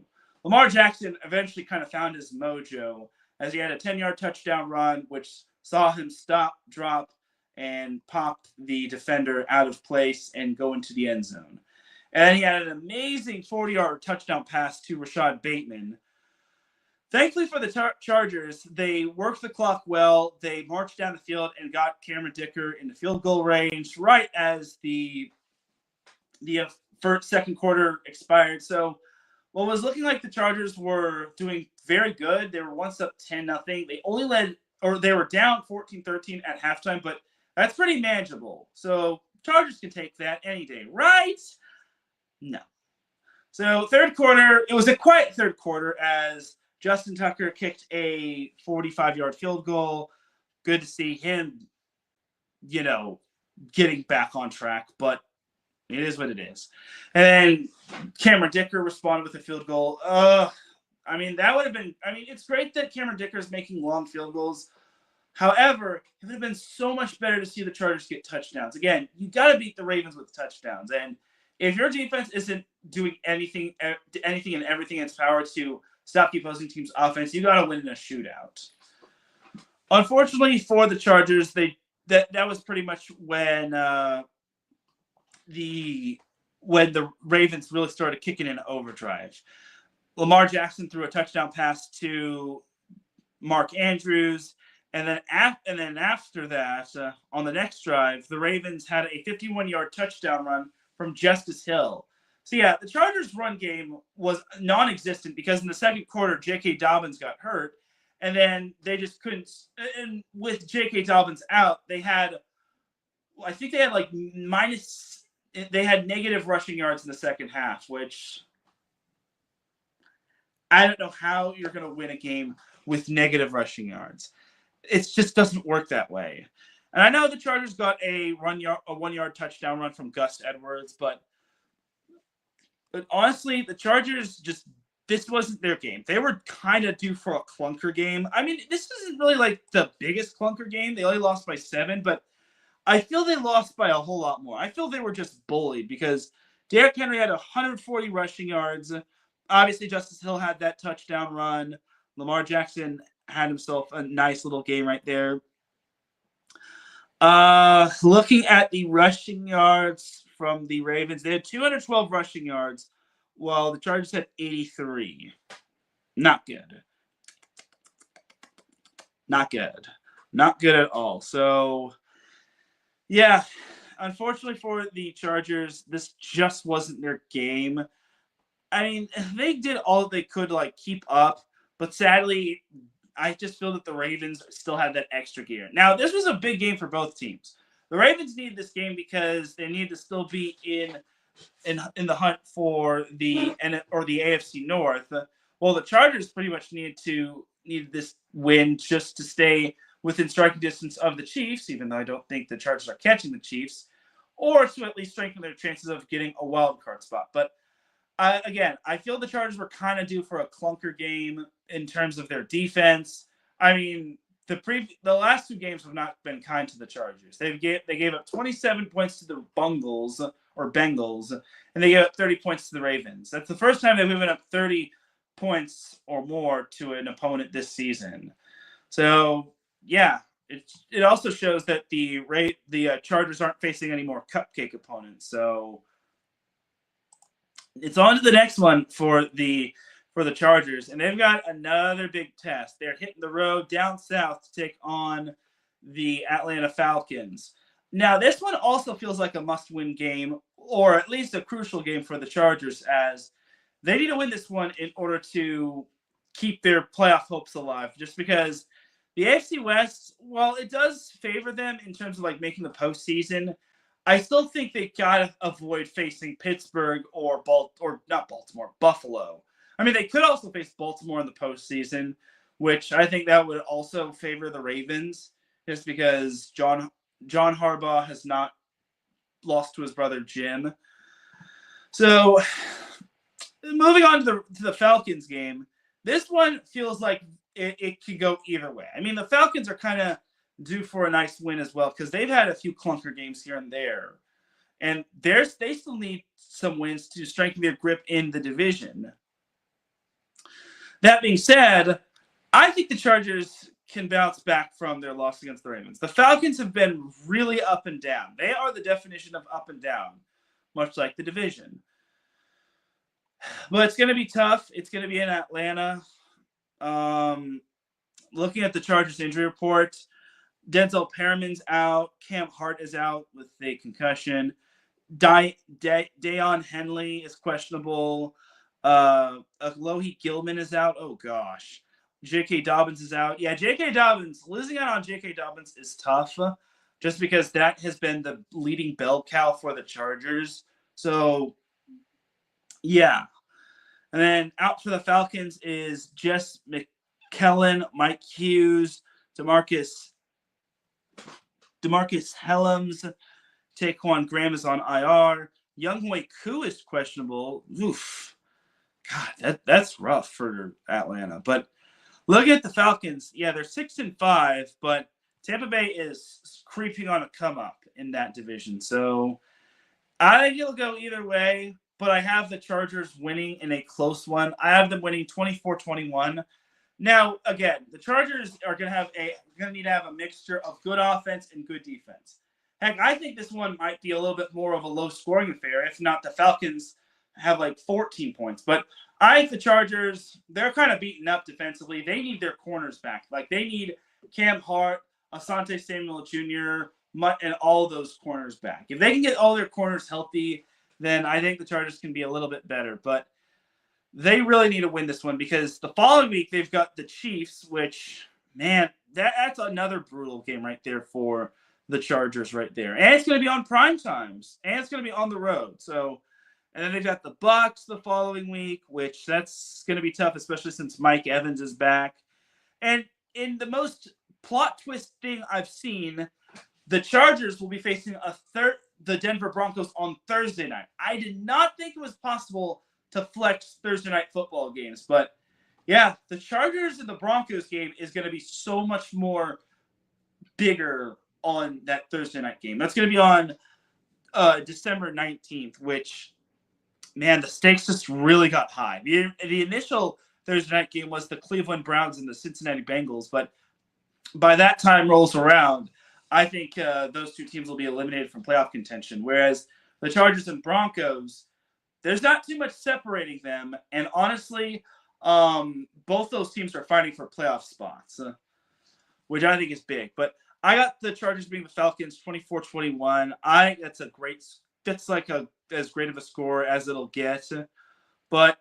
Lamar Jackson eventually kind of found his mojo as he had a 10-yard touchdown run, which saw him stop, drop, and pop the defender out of place and go into the end zone. And he had an amazing 40-yard touchdown pass to Rashad Bateman. Thankfully for the Chargers, they worked the clock well. They marched down the field and got Cameron Dicker into field goal range right as the second quarter expired. So what was looking like the Chargers were doing very good. They were once up 10-0. They only led, or they were down 14-13 at halftime, but that's pretty manageable. So Chargers can take that any day, right? No. So third quarter, it was a quiet third quarter as Justin Tucker kicked a 45-yard field goal. Good to see him, getting back on track, but it is what it is. And then Cameron Dicker responded with a field goal. That would have been – it's great that Cameron Dicker is making long field goals. However, it would have been so much better to see the Chargers get touchdowns. Again, you got to beat the Ravens with touchdowns. And if your defense isn't doing anything and everything in its power to stop the opposing team's offense, you got to win in a shootout. Unfortunately for the Chargers, that was pretty much when the Ravens really started kicking in overdrive. Lamar Jackson threw a touchdown pass to Mark Andrews, and then after that, on the next drive, the Ravens had a 51-yard touchdown run from Justice Hill. So yeah, the Chargers' run game was non-existent because in the second quarter, J.K. Dobbins got hurt, and then they just couldn't. And with J.K. Dobbins out, they had negative rushing yards in the second half, which I don't know how you're going to win a game with negative rushing yards. It just doesn't work that way. And I know the Chargers got a 1-yard touchdown run from Gus Edwards, but honestly, the Chargers this wasn't their game. They were kind of due for a clunker game. This isn't really like the biggest clunker game. They only lost by 7, but I feel they lost by a whole lot more. I feel they were just bullied because Derrick Henry had 140 rushing yards. Obviously, Justice Hill had that touchdown run. Lamar Jackson had himself a nice little game right there. Looking at the rushing yards from the Ravens, they had 212 rushing yards, while the Chargers had 83. Not good. Not good. Not good at all. So, yeah, unfortunately for the Chargers, this just wasn't their game. They did all they could to keep up, but sadly, I just feel that the Ravens still had that extra gear. Now, this was a big game for both teams. The Ravens needed this game because they needed to still be in the hunt for the AFC North. Well, the Chargers pretty much needed this win just to stay within striking distance of the Chiefs, even though I don't think the Chargers are catching the Chiefs, or to at least strengthen their chances of getting a wild card spot. But again, I feel the Chargers were kind of due for a clunker game in terms of their defense. The last 2 games have not been kind to the Chargers. They gave up 27 points to the Bengals, and they gave up 30 points to the Ravens. That's the first time they've given up 30 points or more to an opponent this season. So yeah, it also shows that the Chargers aren't facing any more cupcake opponents. So it's on to the next one for the Chargers, and they've got another big test. They're hitting the road down south to take on the Atlanta Falcons. Now, this one also feels like a must-win game, or at least a crucial game for the Chargers, as they need to win this one in order to keep their playoff hopes alive, just because the AFC West, while it does favor them in terms of like making the postseason, I still think they gotta avoid facing Pittsburgh or Buffalo. I mean, they could also face Baltimore in the postseason, which I think that would also favor the Ravens, just because John Harbaugh has not lost to his brother Jim. So, moving on to the Falcons game, this one feels like it could go either way. I mean, the Falcons are kind of due for a nice win as well because they've had a few clunker games here and there. And they still need some wins to strengthen their grip in the division. That being said, I think the Chargers can bounce back from their loss against the Ravens. The Falcons have been really up and down. They are the definition of up and down, much like the division. But it's going to be tough. It's going to be in Atlanta. Looking at the Chargers injury report, Denzel Perriman's out. Cam Hart is out with a concussion. Dayon Henley is questionable. Alohi Gilman is out. Oh, gosh. J.K. Dobbins is out. Yeah, J.K. Dobbins. Losing out on J.K. Dobbins is tough just because that has been the leading bell cow for the Chargers. So, yeah. And then out for the Falcons is Jess McKellen, Mike Hughes, Demarcus Helms, Taquan Graham is on IR. Younghoe Koo is questionable. Oof. God, that's rough for Atlanta. But look at the Falcons. Yeah, they're 6-5, but Tampa Bay is creeping on a come up in that division. So I think it'll go either way. But I have the Chargers winning in a close one. I have them winning 24-21. Now, again, the Chargers are going to need to have a mixture of good offense and good defense. Heck, I think this one might be a little bit more of a low-scoring affair. If not, the Falcons have like 14 points. But I think the Chargers, they're kind of beaten up defensively. They need their corners back. Like, they need Cam Hart, Asante Samuel Jr., and all those corners back. If they can get all their corners healthy, then I think the Chargers can be a little bit better. But they really need to win this one because the following week they've got the Chiefs, which, man, that's another brutal game right there for the Chargers right there. And it's going to be on prime times. And it's going to be on the road. So, and then they've got the Bucs the following week, which that's going to be tough, especially since Mike Evans is back. And in the most plot twist thing I've seen, the Chargers will be facing the Denver Broncos on Thursday night. I did not think it was possible to flex Thursday night football games, but yeah, the Chargers and the Broncos game is going to be so much more bigger on that Thursday night game. That's going to be on December 19th, which, man, the stakes just really got high. The initial Thursday night game was the Cleveland Browns and the Cincinnati Bengals, but by that time rolls around, I think those two teams will be eliminated from playoff contention, whereas the Chargers and Broncos, there's not too much separating them. And honestly, both those teams are fighting for playoff spots, which I think is big. But I got the Chargers beating the Falcons 24-21. I think that's like as great of a score as it'll get. But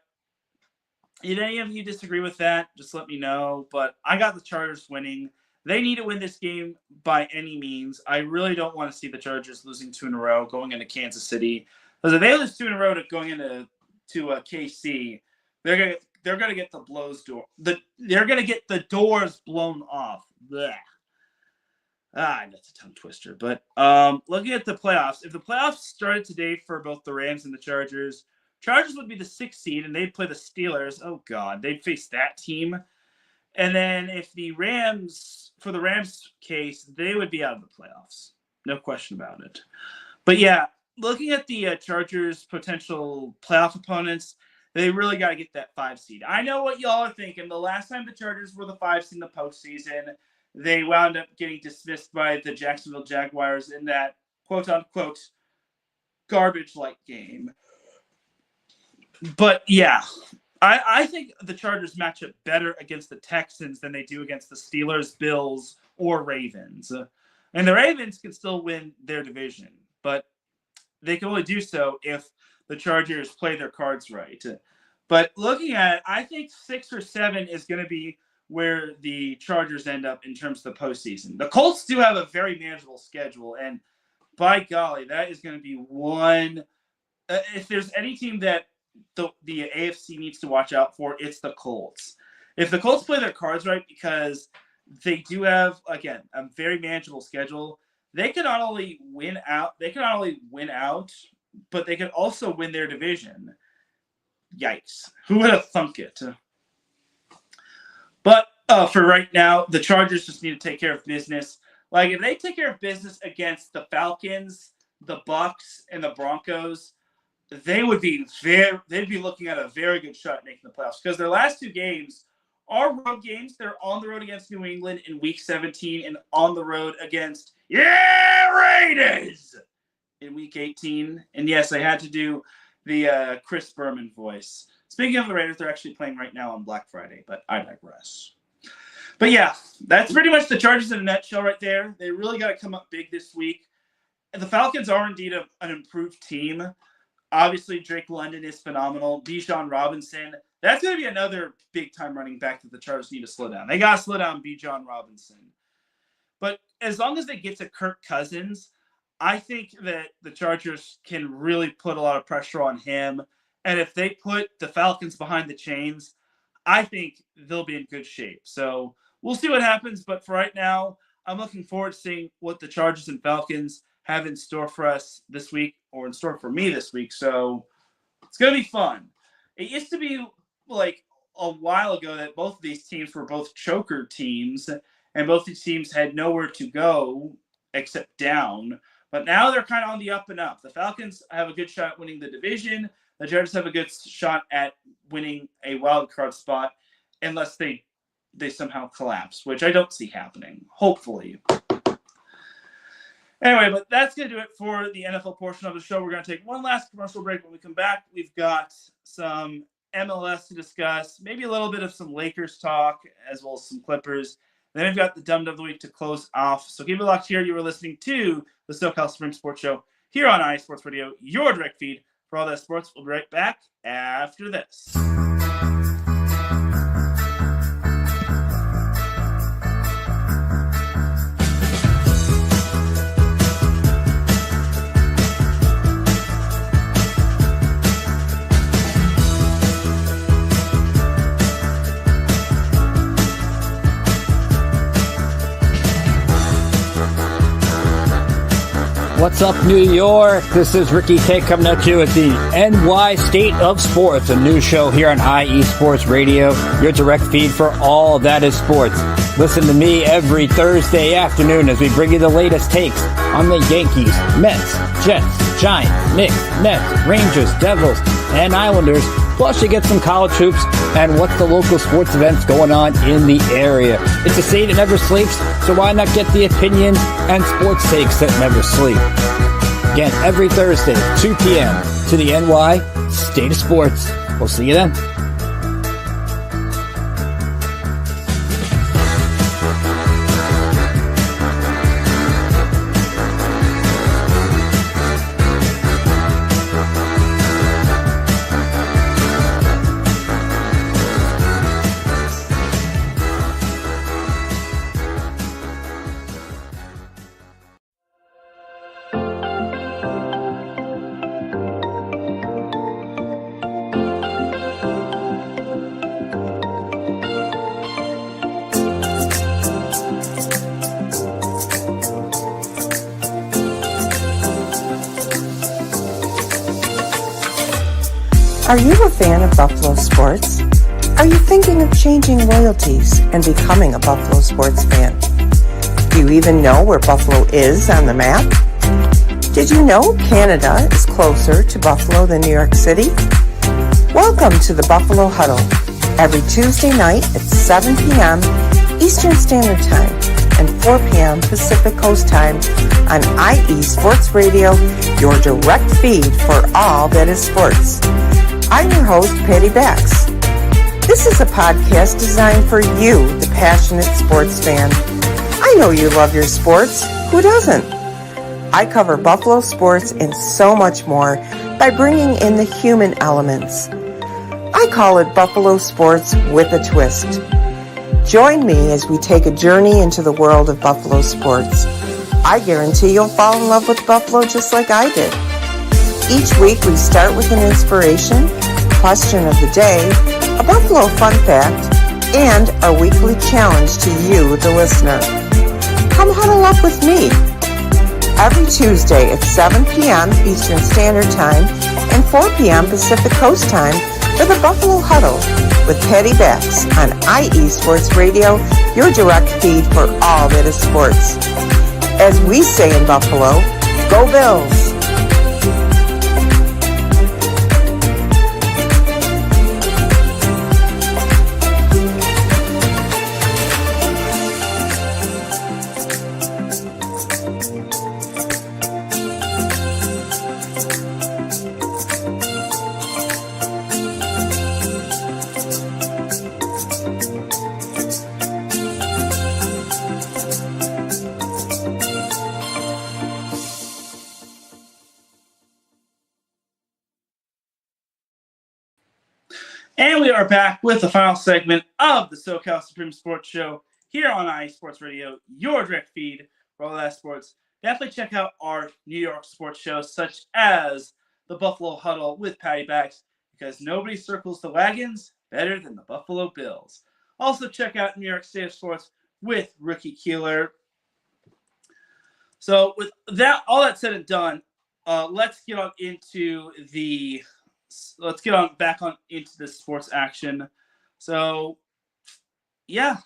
if any of you disagree with that, just let me know. But I got the Chargers winning. They need to win this game by any means. I really don't want to see the Chargers losing 2 in a row going into Kansas City. Because if they lose 2 in a row going into KC, they're gonna get they're gonna get the doors blown off. Blech. That's a tongue twister. But looking at the playoffs, if the playoffs started today for both the Rams and the Chargers would be the 6th seed, and they'd play the Steelers. Oh God, they'd face that team. And then if for the Rams case, they would be out of the playoffs. No question about it. But yeah, looking at the Chargers' potential playoff opponents, they really got to get that 5 seed. I know what y'all are thinking. The last time the Chargers were the 5 seed in the postseason, they wound up getting dismissed by the Jacksonville Jaguars in that quote-unquote garbage-like game. But yeah, I think the Chargers match up better against the Texans than they do against the Steelers, Bills, or Ravens. And the Ravens can still win their division, but they can only do so if the Chargers play their cards right. But looking at it, I think 6 or 7 is going to be where the Chargers end up in terms of the postseason. The Colts do have a very manageable schedule, and by golly, that is going to be one. If there's any team that the AFC needs to watch out for, it's the Colts. If the Colts play their cards right, because they do have, again, a very manageable schedule, they can not only win out, but they could also win their division. Yikes. Who would have thunk it? But for right now, the Chargers just need to take care of business. Like, if they take care of business against the Falcons, the Bucks, and the Broncos, they'd be looking at a very good shot at making the playoffs, because their last 2 games are road games. They're on the road against New England in Week 17 and on the road against Raiders in Week 18. And yes, I had to do the Chris Berman voice. Speaking of the Raiders, they're actually playing right now on Black Friday, but I digress. But yeah, that's pretty much the Chargers in a nutshell right there. They really got to come up big this week. And the Falcons are indeed an improved team. Obviously, Drake London is phenomenal. Bijan Robinson, that's going to be another big-time running back that the Chargers need to slow down. They got to slow down Bijan Robinson. But as long as they get to Kirk Cousins, I think that the Chargers can really put a lot of pressure on him. And if they put the Falcons behind the chains, I think they'll be in good shape. So we'll see what happens. But for right now, I'm looking forward to seeing what the Chargers and Falcons have in store for us this week, or in store for me this week. So it's going to be fun. It used to be like a while ago that both of these teams were both choker teams, and both these teams had nowhere to go except down. But now they're kind of on the up and up. The Falcons have a good shot at winning the division. The Chargers have a good shot at winning a wild card spot, unless they somehow collapse, which I don't see happening, hopefully. Anyway, but that's going to do it for the NFL portion of the show. We're going to take one last commercial break. When we come back, we've got some MLS to discuss, maybe a little bit of some Lakers talk, as well as some Clippers. Then we've got the Dumb of the Week to close off. So keep it locked here. You are listening to the SoCal Supreme Sports Show here on iSports Radio, your direct feed for all that sports. We'll be right back after this. What's up, New York? This is Ricky K coming at you at the NY State of Sports, a new show here on IE Sports Radio, your direct feed for all that is sports. Listen to me every Thursday afternoon as we bring you the latest takes on the Yankees, Mets, Jets, Giants, Knicks, Nets, Rangers, Devils, and Islanders. Plus, you get some college hoops and what's the local sports events going on in the area. It's a state that never sleeps, so why not get the opinions and sports takes that never sleep? Again, every Thursday, 2 p.m. to the NY State of Sports. We'll see you then. Are you a fan of Buffalo sports? Are you thinking of changing loyalties and becoming a Buffalo sports fan? Do you even know where Buffalo is on the map? Did you know Canada is closer to Buffalo than New York City? Welcome to the Buffalo Huddle, every Tuesday night at 7 p.m. Eastern Standard Time and 4 p.m. Pacific Coast Time on IE Sports Radio, your direct feed for all that is sports. I'm your host, Patty Bax. This is a podcast designed for you, the passionate sports fan. I know you love your sports. Who doesn't? I cover Buffalo sports and so much more by bringing in the human elements. I call it Buffalo Sports with a Twist. Join me as we take a journey into the world of Buffalo sports. I guarantee you'll fall in love with Buffalo just like I did. Each week we start with an inspiration, question of the day, a Buffalo fun fact, and our weekly challenge to you, the listener. Come huddle up with me. Every Tuesday at 7 p.m. Eastern Standard Time and 4 p.m. Pacific Coast Time for the Buffalo Huddle with Patty Bax on IE Sports Radio, your direct feed for all that is sports. As we say in Buffalo, go Bills! And we are back with the final segment of the SoCal Supreme Sports Show here on IE Sports Radio, your direct feed for all that sports. Definitely check out our New York sports shows, such as the Buffalo Huddle with Patty Bax, because nobody circles the wagons better than the Buffalo Bills. Also check out New York State of Sports with Rookie Keeler. So with that, all that said and done, let's get on back on into the sports action. So, yeah,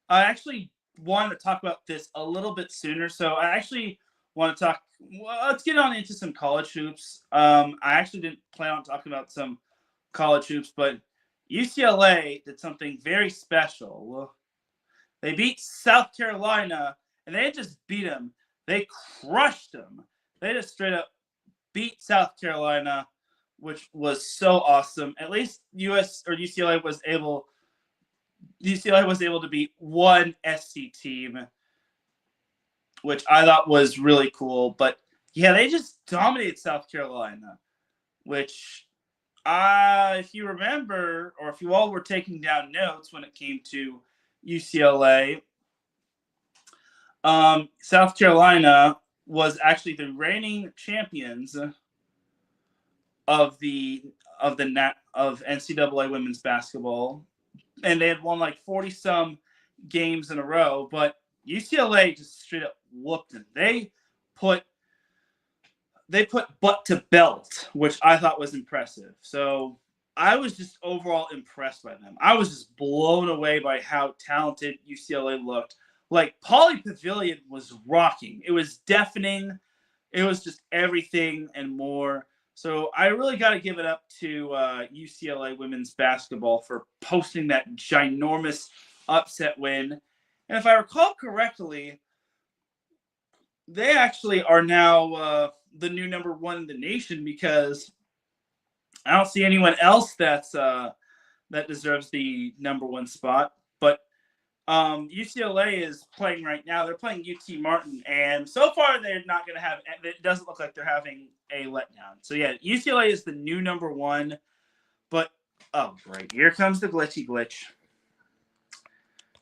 I actually wanted to talk about this a little bit sooner. So I actually want to talk. Well, let's get on into some college hoops. I actually didn't plan on talking about some college hoops, but UCLA did something very special. They beat South Carolina, and they didn't just beat them. They crushed them. They just straight up beat South Carolina, which was so awesome. At least UCLA was able to beat one SC team, which I thought was really cool. But yeah, they just dominated South Carolina, which if you remember, or if you all were taking down notes when it came to UCLA, South Carolina was actually the reigning champions of NCAA women's basketball, and they had won like 40 some games in a row. But UCLA just straight up whooped them. They put butt to belt, which I thought was impressive. So I was just overall impressed by them. I was just blown away by how talented UCLA looked. Like, Pauley Pavilion was rocking. It was deafening. It was just everything and more. So I really got to give it up to UCLA women's basketball for posting that ginormous upset win. And if I recall correctly, they actually are now the new number one in the nation, because I don't see anyone else that deserves the number one spot. But UCLA is playing right now. They're playing UT Martin, and so far they're not going to have. It doesn't look like they're having a letdown. So yeah, UCLA is the new number one. But oh great, here comes the glitchy glitch.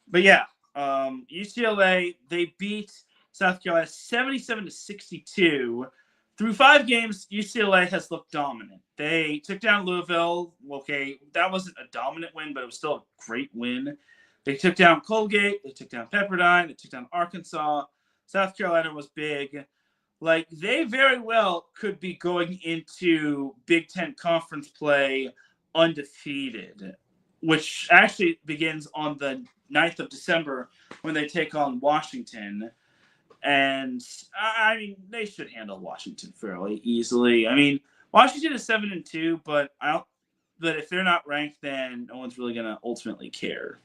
But yeah, UCLA, they beat South Carolina 77-62. Through 5 games, UCLA has looked dominant. They took down Louisville. Okay, that wasn't a dominant win, but it was still a great win. They took down Colgate. They took down Pepperdine. They took down Arkansas. South Carolina was big. Like, they very well could be going into Big Ten conference play undefeated, which actually begins on the 9th of December when they take on Washington. And, I mean, they should handle Washington fairly easily. I mean, Washington is 7-2, but if they're not ranked, then no one's really going to ultimately care.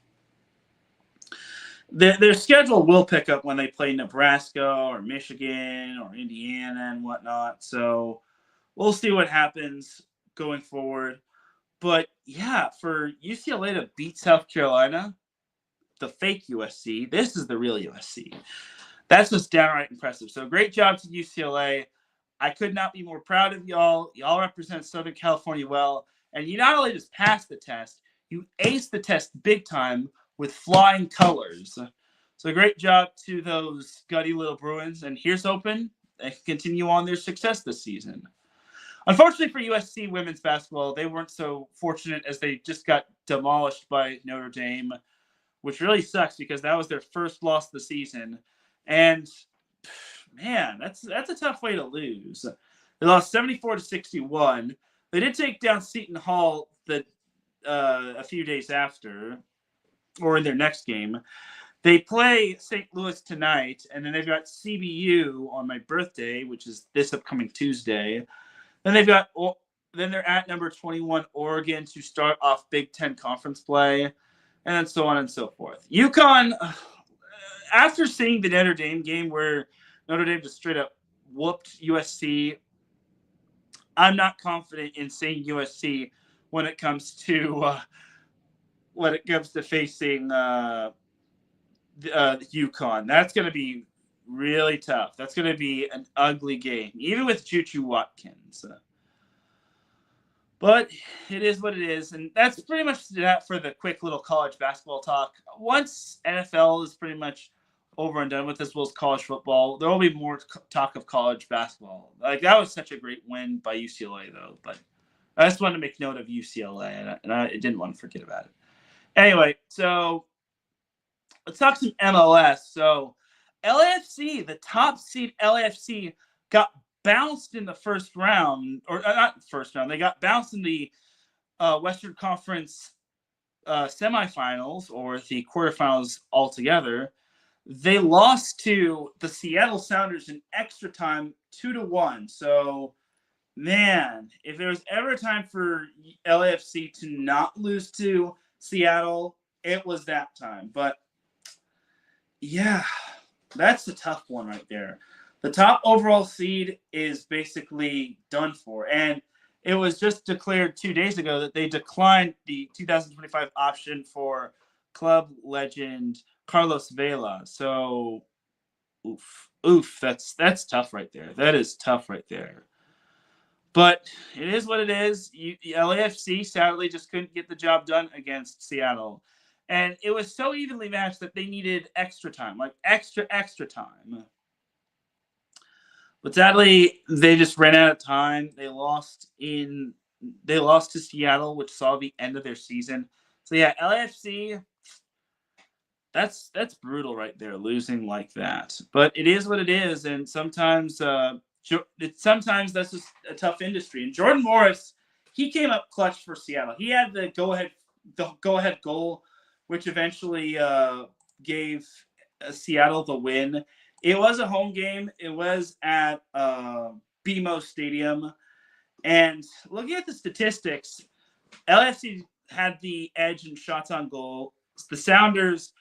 Their schedule will pick up when they play Nebraska or Michigan or Indiana and whatnot. So we'll see what happens going forward. But, yeah, for UCLA to beat South Carolina, the fake USC, this is the real USC. That's just downright impressive. So great job to UCLA. I could not be more proud of y'all. Y'all represent Southern California well. And you not only just pass the test, you ace the test big time with flying colors. So great job to those gutty little Bruins. And here's hoping they can continue on their success this season. Unfortunately for USC women's basketball, they weren't so fortunate as they just got demolished by Notre Dame, which really sucks because that was their first loss of the season. And man, that's a tough way to lose. They lost 74-61. They did take down Seton Hall a few days after, or in their next game. They play St. Louis tonight, and then they've got CBU on my birthday, which is this upcoming Tuesday. Then they're at number 21 Oregon to start off Big Ten conference play, and so on and so forth. UConn, after seeing the Notre Dame game where Notre Dame just straight up whooped USC, I'm not confident in saying USC when it comes to facing UConn. That's going to be really tough. That's going to be an ugly game, even with Juju Watkins. But it is what it is, and that's pretty much that for the quick little college basketball talk. Once NFL is pretty much over and done with, as well as college football, there will be more talk of college basketball. Like, that was such a great win by UCLA, though. But I just wanted to make note of UCLA, and I didn't want to forget about it. Anyway, so let's talk some MLS. So LAFC, the top seed LAFC, got bounced in the first round, or not first round. They got bounced in the Western Conference semifinals, or the quarterfinals altogether. They lost to the Seattle Sounders in extra time, 2-1. So, man, if there was ever a time for LAFC to not lose to Seattle, it was that time. But yeah, that's the tough one right there. The top overall seed is basically done for. And it was just declared 2 days ago that they declined the 2025 option for club legend Carlos Vela. So, oof, that's tough right there. That is tough right there. But it is what it is. LAFC sadly just couldn't get the job done against Seattle. And it was so evenly matched that they needed extra time, like extra time. But sadly, they just ran out of time. They lost to Seattle, which saw the end of their season. So yeah, LAFC, that's brutal right there, losing like that. But it is what it is, and sometimes that's just a tough industry. And Jordan Morris, he came up clutch for Seattle. He had the go-ahead goal, which eventually gave Seattle the win. It was a home game. It was at BMO Stadium. And looking at the statistics, LAFC had the edge in shots on goal. The Sounders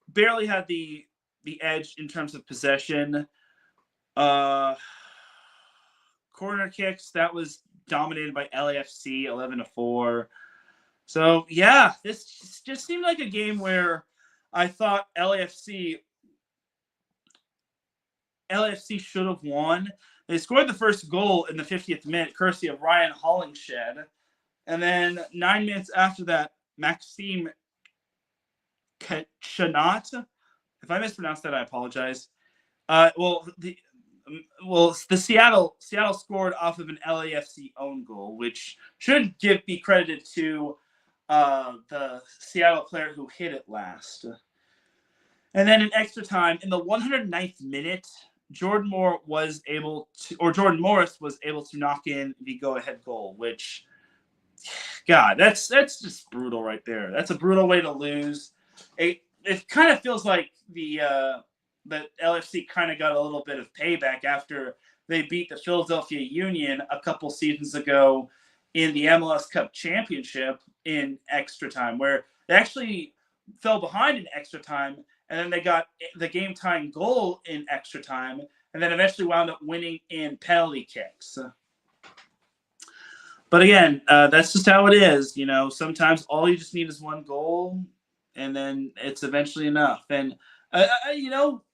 barely had the edge in terms of possession. Corner kicks, that was dominated by LAFC, 11-4. So, yeah, this just seemed like a game where I thought LAFC should have won. They scored the first goal in the 50th minute, courtesy of Ryan Hollingshed. And then 9 minutes after that, Maxime Chanot, if I mispronounced that, I apologize. The Seattle scored off of an LAFC own goal, which should be credited to the Seattle player who hit it last. And then in extra time, in the 109th minute, Jordan Morris was able to knock in the go-ahead goal, which, God, that's just brutal right there. That's a brutal way to lose. It kind of feels like that LFC kind of got a little bit of payback after they beat the Philadelphia Union a couple seasons ago in the MLS Cup Championship in extra time, where they actually fell behind in extra time, and then they got the game-tying goal in extra time, and then eventually wound up winning in penalty kicks. But again, that's just how it is. You know, sometimes all you just need is one goal, and then it's eventually enough. And,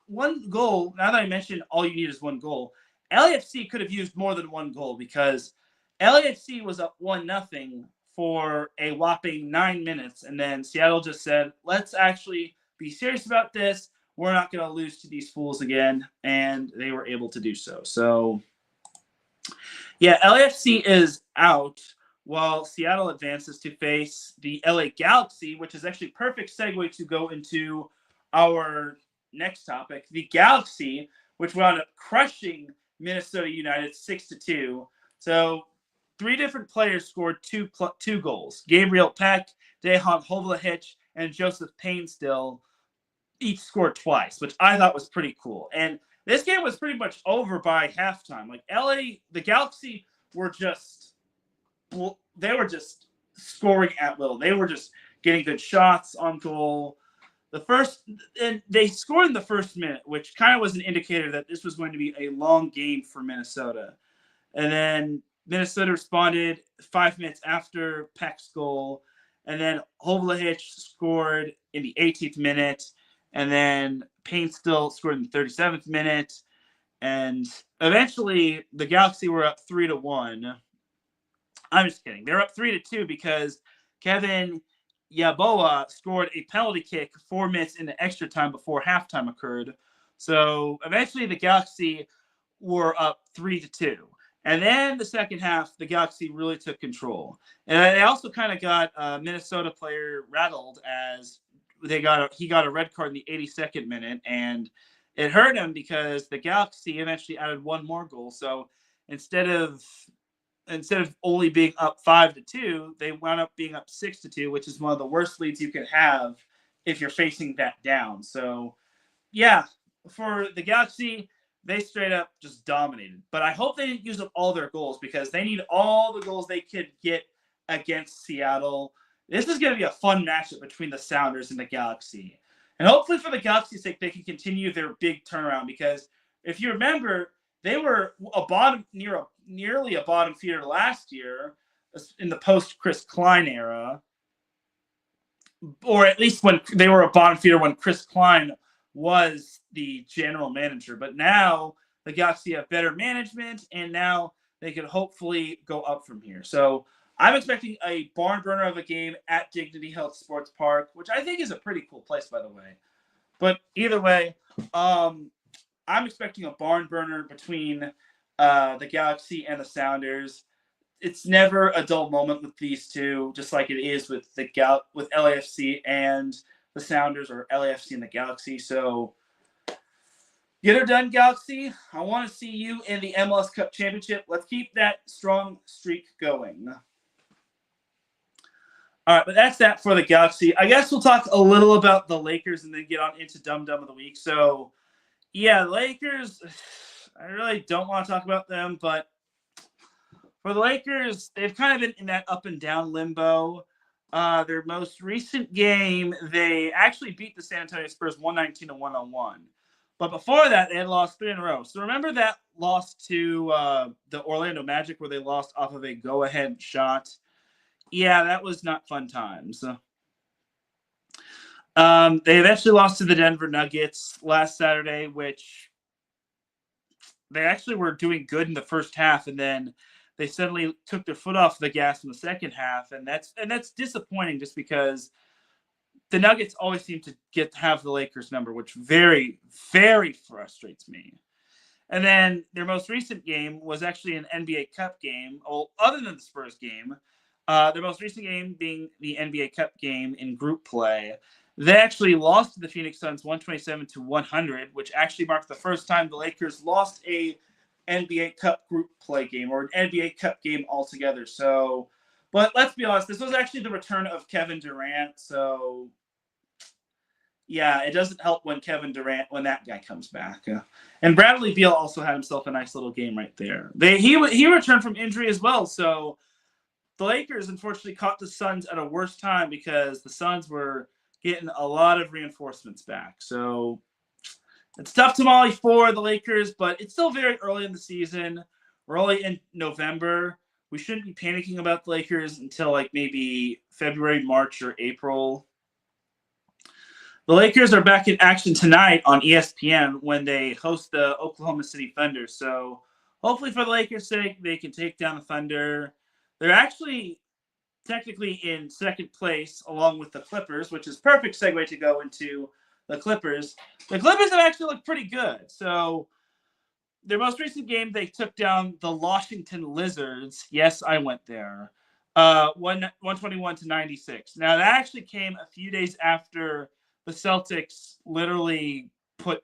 one goal, now that I mentioned all you need is one goal, LAFC could have used more than one goal because LAFC was up 1-0 for a whopping 9 minutes. And then Seattle just said, let's actually be serious about this. We're not going to lose to these fools again. And they were able to do so. So, yeah, LAFC is out while Seattle advances to face the LA Galaxy, which is actually perfect segue to go into our next topic. The Galaxy, which wound up crushing Minnesota United 6-2. So 3 different players scored two goals. Gabriel Peck, Dejan Hovlahich, and Joseph Painstill each scored twice, which I thought was pretty cool. And this game was pretty much over by halftime. Like the Galaxy were just scoring at will. They were just getting good shots on goal. And they scored in the first minute, which kind of was an indicator that this was going to be a long game for Minnesota. And then Minnesota responded 5 minutes after Peck's goal. And then Hovlahich scored in the 18th minute. And then Painstill scored in the 37th minute. And eventually the Galaxy were up 3-1. I'm just kidding. They're up 3-2 because Kevin Yaboa scored a penalty kick 4 minutes into extra time before halftime occurred. So eventually the Galaxy were up 3-2. And then the second half, the Galaxy really took control. And they also kind of got a Minnesota player rattled as he got a red card in the 82nd minute. And it hurt him because the Galaxy eventually added one more goal. So instead of only being up 5-2, they wound up being up 6-2, which is one of the worst leads you can have if you're facing that down. So, yeah, for the Galaxy, they straight up just dominated. But I hope they didn't use up all their goals because they need all the goals they could get against Seattle. This is going to be a fun matchup between the Sounders and the Galaxy. And hopefully for the Galaxy's sake, they can continue their big turnaround because if you remember, they were nearly a bottom feeder last year in the post-Chris Klein era, or at least when they were a bottom feeder when Chris Klein was the general manager. But now the Galaxy have better management, and now they can hopefully go up from here. So I'm expecting a barn burner of a game at Dignity Health Sports Park, which I think is a pretty cool place, by the way. But either way, I'm expecting a barn burner between the Galaxy and the Sounders. It's never a dull moment with these two, just like it is with with LAFC and the Sounders, or LAFC and the Galaxy. So get her done, Galaxy. I want to see you in the MLS Cup Championship. Let's keep that strong streak going. All right, but that's that for the Galaxy. I guess we'll talk a little about the Lakers and then get on into Dum Dum of the Week. So, yeah, Lakers, I really don't want to talk about them, but for the Lakers, they've kind of been in that up and down limbo. Their most recent game, they actually beat the San Antonio Spurs 119-101. But before that, they had lost 3 in a row. So remember that loss to the Orlando Magic where they lost off of a go-ahead shot? Yeah, that was not fun times. They eventually lost to the Denver Nuggets last Saturday, which they actually were doing good in the first half, and then they suddenly took their foot off the gas in the second half, and that's disappointing just because the Nuggets always seem to have the Lakers number, which very, very frustrates me. And then their most recent game was actually an NBA Cup game, other than the Spurs game. Their most recent game being the NBA Cup game in group play. They actually lost to the Phoenix Suns 127-100, which actually marked the first time the Lakers lost a NBA Cup group play game or an NBA Cup game altogether. So, but let's be honest, this was actually the return of Kevin Durant. So, yeah, it doesn't help when when that guy comes back. And Bradley Beal also had himself a nice little game right there. He returned from injury as well. So the Lakers unfortunately caught the Suns at a worse time because the Suns were getting a lot of reinforcements back. So it's tough tamale for the Lakers, but it's still very early in the season. We're only in November. We shouldn't be panicking about the Lakers until like maybe February, March, or April. The Lakers are back in action tonight on ESPN when they host the Oklahoma City Thunder. So hopefully for the Lakers' sake, they can take down the Thunder. They're actually technically in second place along with the Clippers, which is perfect segue to go into the Clippers. The Clippers have actually looked pretty good. So their most recent game, they took down the Washington Lizards. Yes, I went there. 121-96. Now, that actually came a few days after the Celtics literally put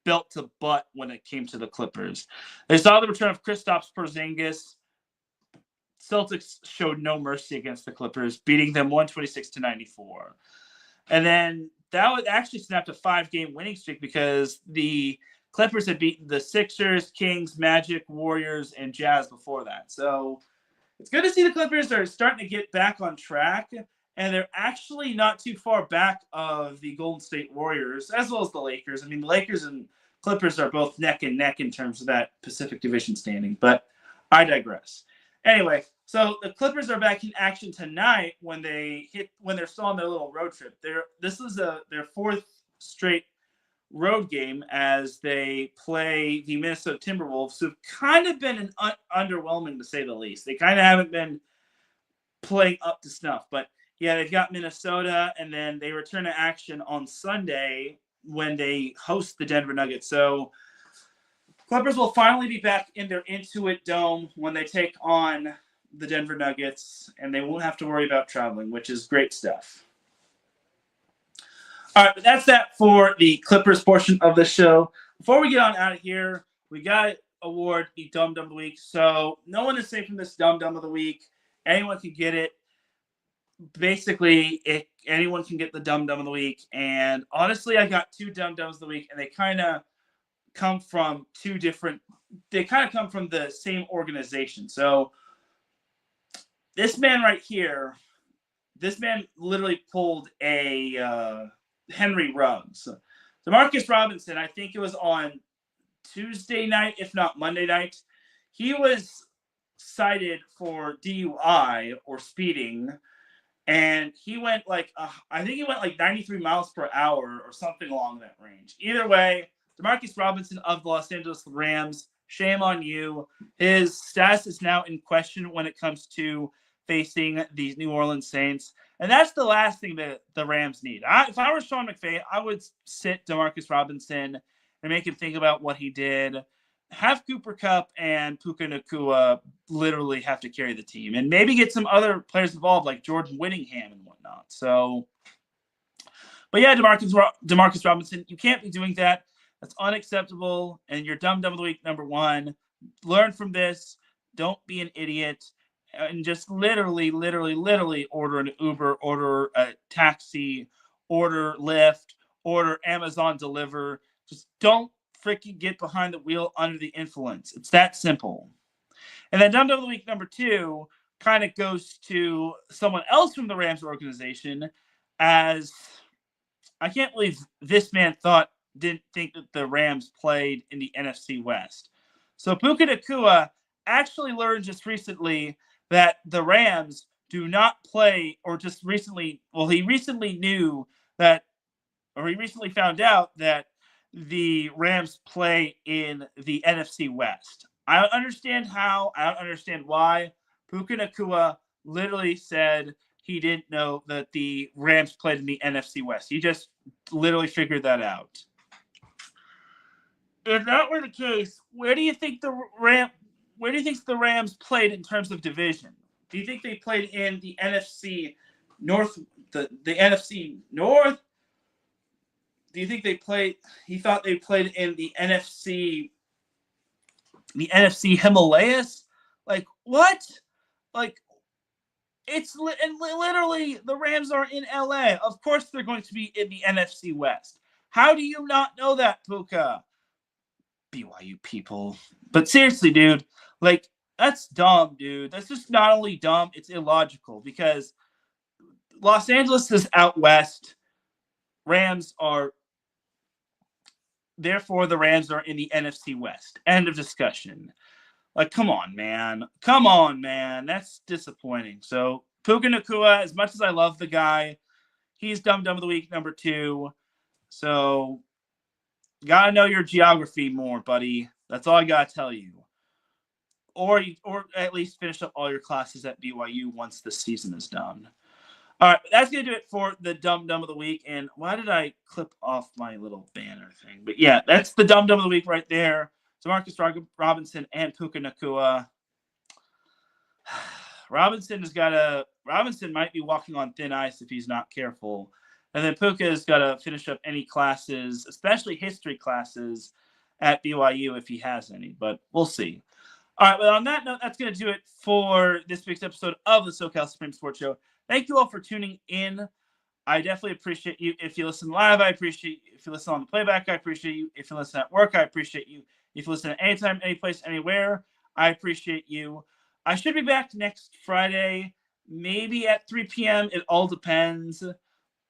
belt to butt when it came to the Clippers. They saw the return of Kristaps Porzingis. Celtics showed no mercy against the Clippers, beating them 126-94. And then that would actually snapped a 5-game winning streak because the Clippers had beaten the Sixers, Kings, Magic, Warriors, and Jazz before that. So it's good to see the Clippers are starting to get back on track, and they're actually not too far back of the Golden State Warriors, as well as the Lakers. I mean, the Lakers and Clippers are both neck and neck in terms of that Pacific Division standing, but I digress. Anyway, so the Clippers are back in action tonight when they're still on their little road trip. This is their fourth straight road game as they play the Minnesota Timberwolves, who've kind of been underwhelming to say the least. They kind of haven't been playing up to snuff, but yeah, they've got Minnesota, and then they return to action on Sunday when they host the Denver Nuggets. So Clippers will finally be back in their Intuit Dome when they take on the Denver Nuggets, and they won't have to worry about traveling, which is great stuff. All right, but that's that for the Clippers portion of the show. Before we get on out of here, we got to award the Dum Dum of the Week. So no one is safe from this Dum Dum of the Week. Anyone can get it. Basically, anyone can get the Dum Dum of the Week. And honestly, I got 2 Dum Dums of the Week, and they kind of come from the same organization. So this man right here, literally pulled a Henry Ruggs. DeMarcus Robinson, I think it was on Tuesday night, if not Monday night, he was cited for DUI or speeding, and he went like 93 miles per hour or something along that range. Either way, DeMarcus Robinson of the Los Angeles Rams, shame on you. His status is now in question when it comes to facing the New Orleans Saints. And that's the last thing that the Rams need. If I were Sean McVay, I would sit DeMarcus Robinson and make him think about what he did. Have Cooper Kupp and Puka Nacua literally have to carry the team. And maybe get some other players involved like Jordan Whittingham and whatnot. So, but yeah, DeMarcus Robinson, you can't be doing that. That's unacceptable. And you're Dum Dum of the Week, number 1. Learn from this. Don't be an idiot. And just literally order an Uber, order a taxi, order Lyft, order Amazon Deliver. Just don't freaking get behind the wheel under the influence. It's that simple. And then Dum Dum of the Week number 2 kind of goes to someone else from the Rams organization, as I can't believe this man didn't think that the Rams played in the NFC West. So Puka Nacua actually learned just recently that the Rams do not play, or just recently, he recently found out that the Rams play in the NFC West. I don't understand how. I don't understand why. Puka Nacua literally said he didn't know that the Rams played in the NFC West. He just literally figured that out. If that were the case, where do you think the Rams played in terms of division? Do you think they played in the NFC North, the NFC North? Do you think he thought they played in the NFC Himalayas? Like, what? Like, literally the Rams are in LA. Of course they're going to be in the NFC West. How do you not know that, Puka? BYU people. But seriously, dude, like, that's dumb, dude. That's just not only dumb, it's illogical, because Los Angeles is out west. Therefore, the Rams are in the NFC West. End of discussion. Like, come on, man. That's disappointing. So, Puka Nacua, as much as I love the guy, he's Dum Dum of the Week, number 2. So, gotta know your geography more, buddy. That's all I gotta tell you. or at least finish up all your classes at BYU once the season is done. All right, that's going to do it for the Dumb Dumb of the Week. And why did I clip off my little banner thing? But yeah, that's the Dumb Dumb of the Week right there. So Marcus Robinson and Puka Nacua. Robinson might be walking on thin ice if he's not careful. And then Puka's got to finish up any classes, especially history classes, at BYU if he has any. But we'll see. All right, well, on that note, that's going to do it for this week's episode of the SoCal Supreme Sports Show. Thank you all for tuning in. I definitely appreciate you. If you listen live, I appreciate you. If you listen on the playback, I appreciate you. If you listen at work, I appreciate you. If you listen at anytime, any place, anywhere, I appreciate you. I should be back next Friday, maybe at 3 p.m. It all depends.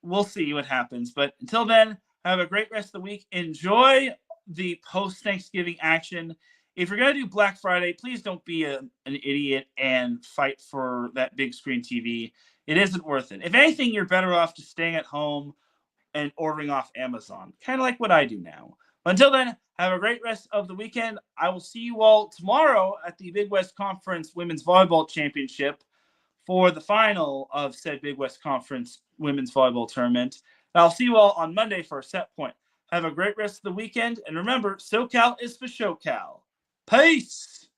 We'll see what happens. But until then, have a great rest of the week. Enjoy the post-Thanksgiving action. If you're going to do Black Friday, please don't be an idiot and fight for that big screen TV. It isn't worth it. If anything, you're better off just staying at home and ordering off Amazon, kind of like what I do now. But until then, have a great rest of the weekend. I will see you all tomorrow at the Big West Conference Women's Volleyball Championship for the final of said Big West Conference Women's Volleyball Tournament. And I'll see you all on Monday for a set point. Have a great rest of the weekend. And remember, SoCal is for SoCal. Peace!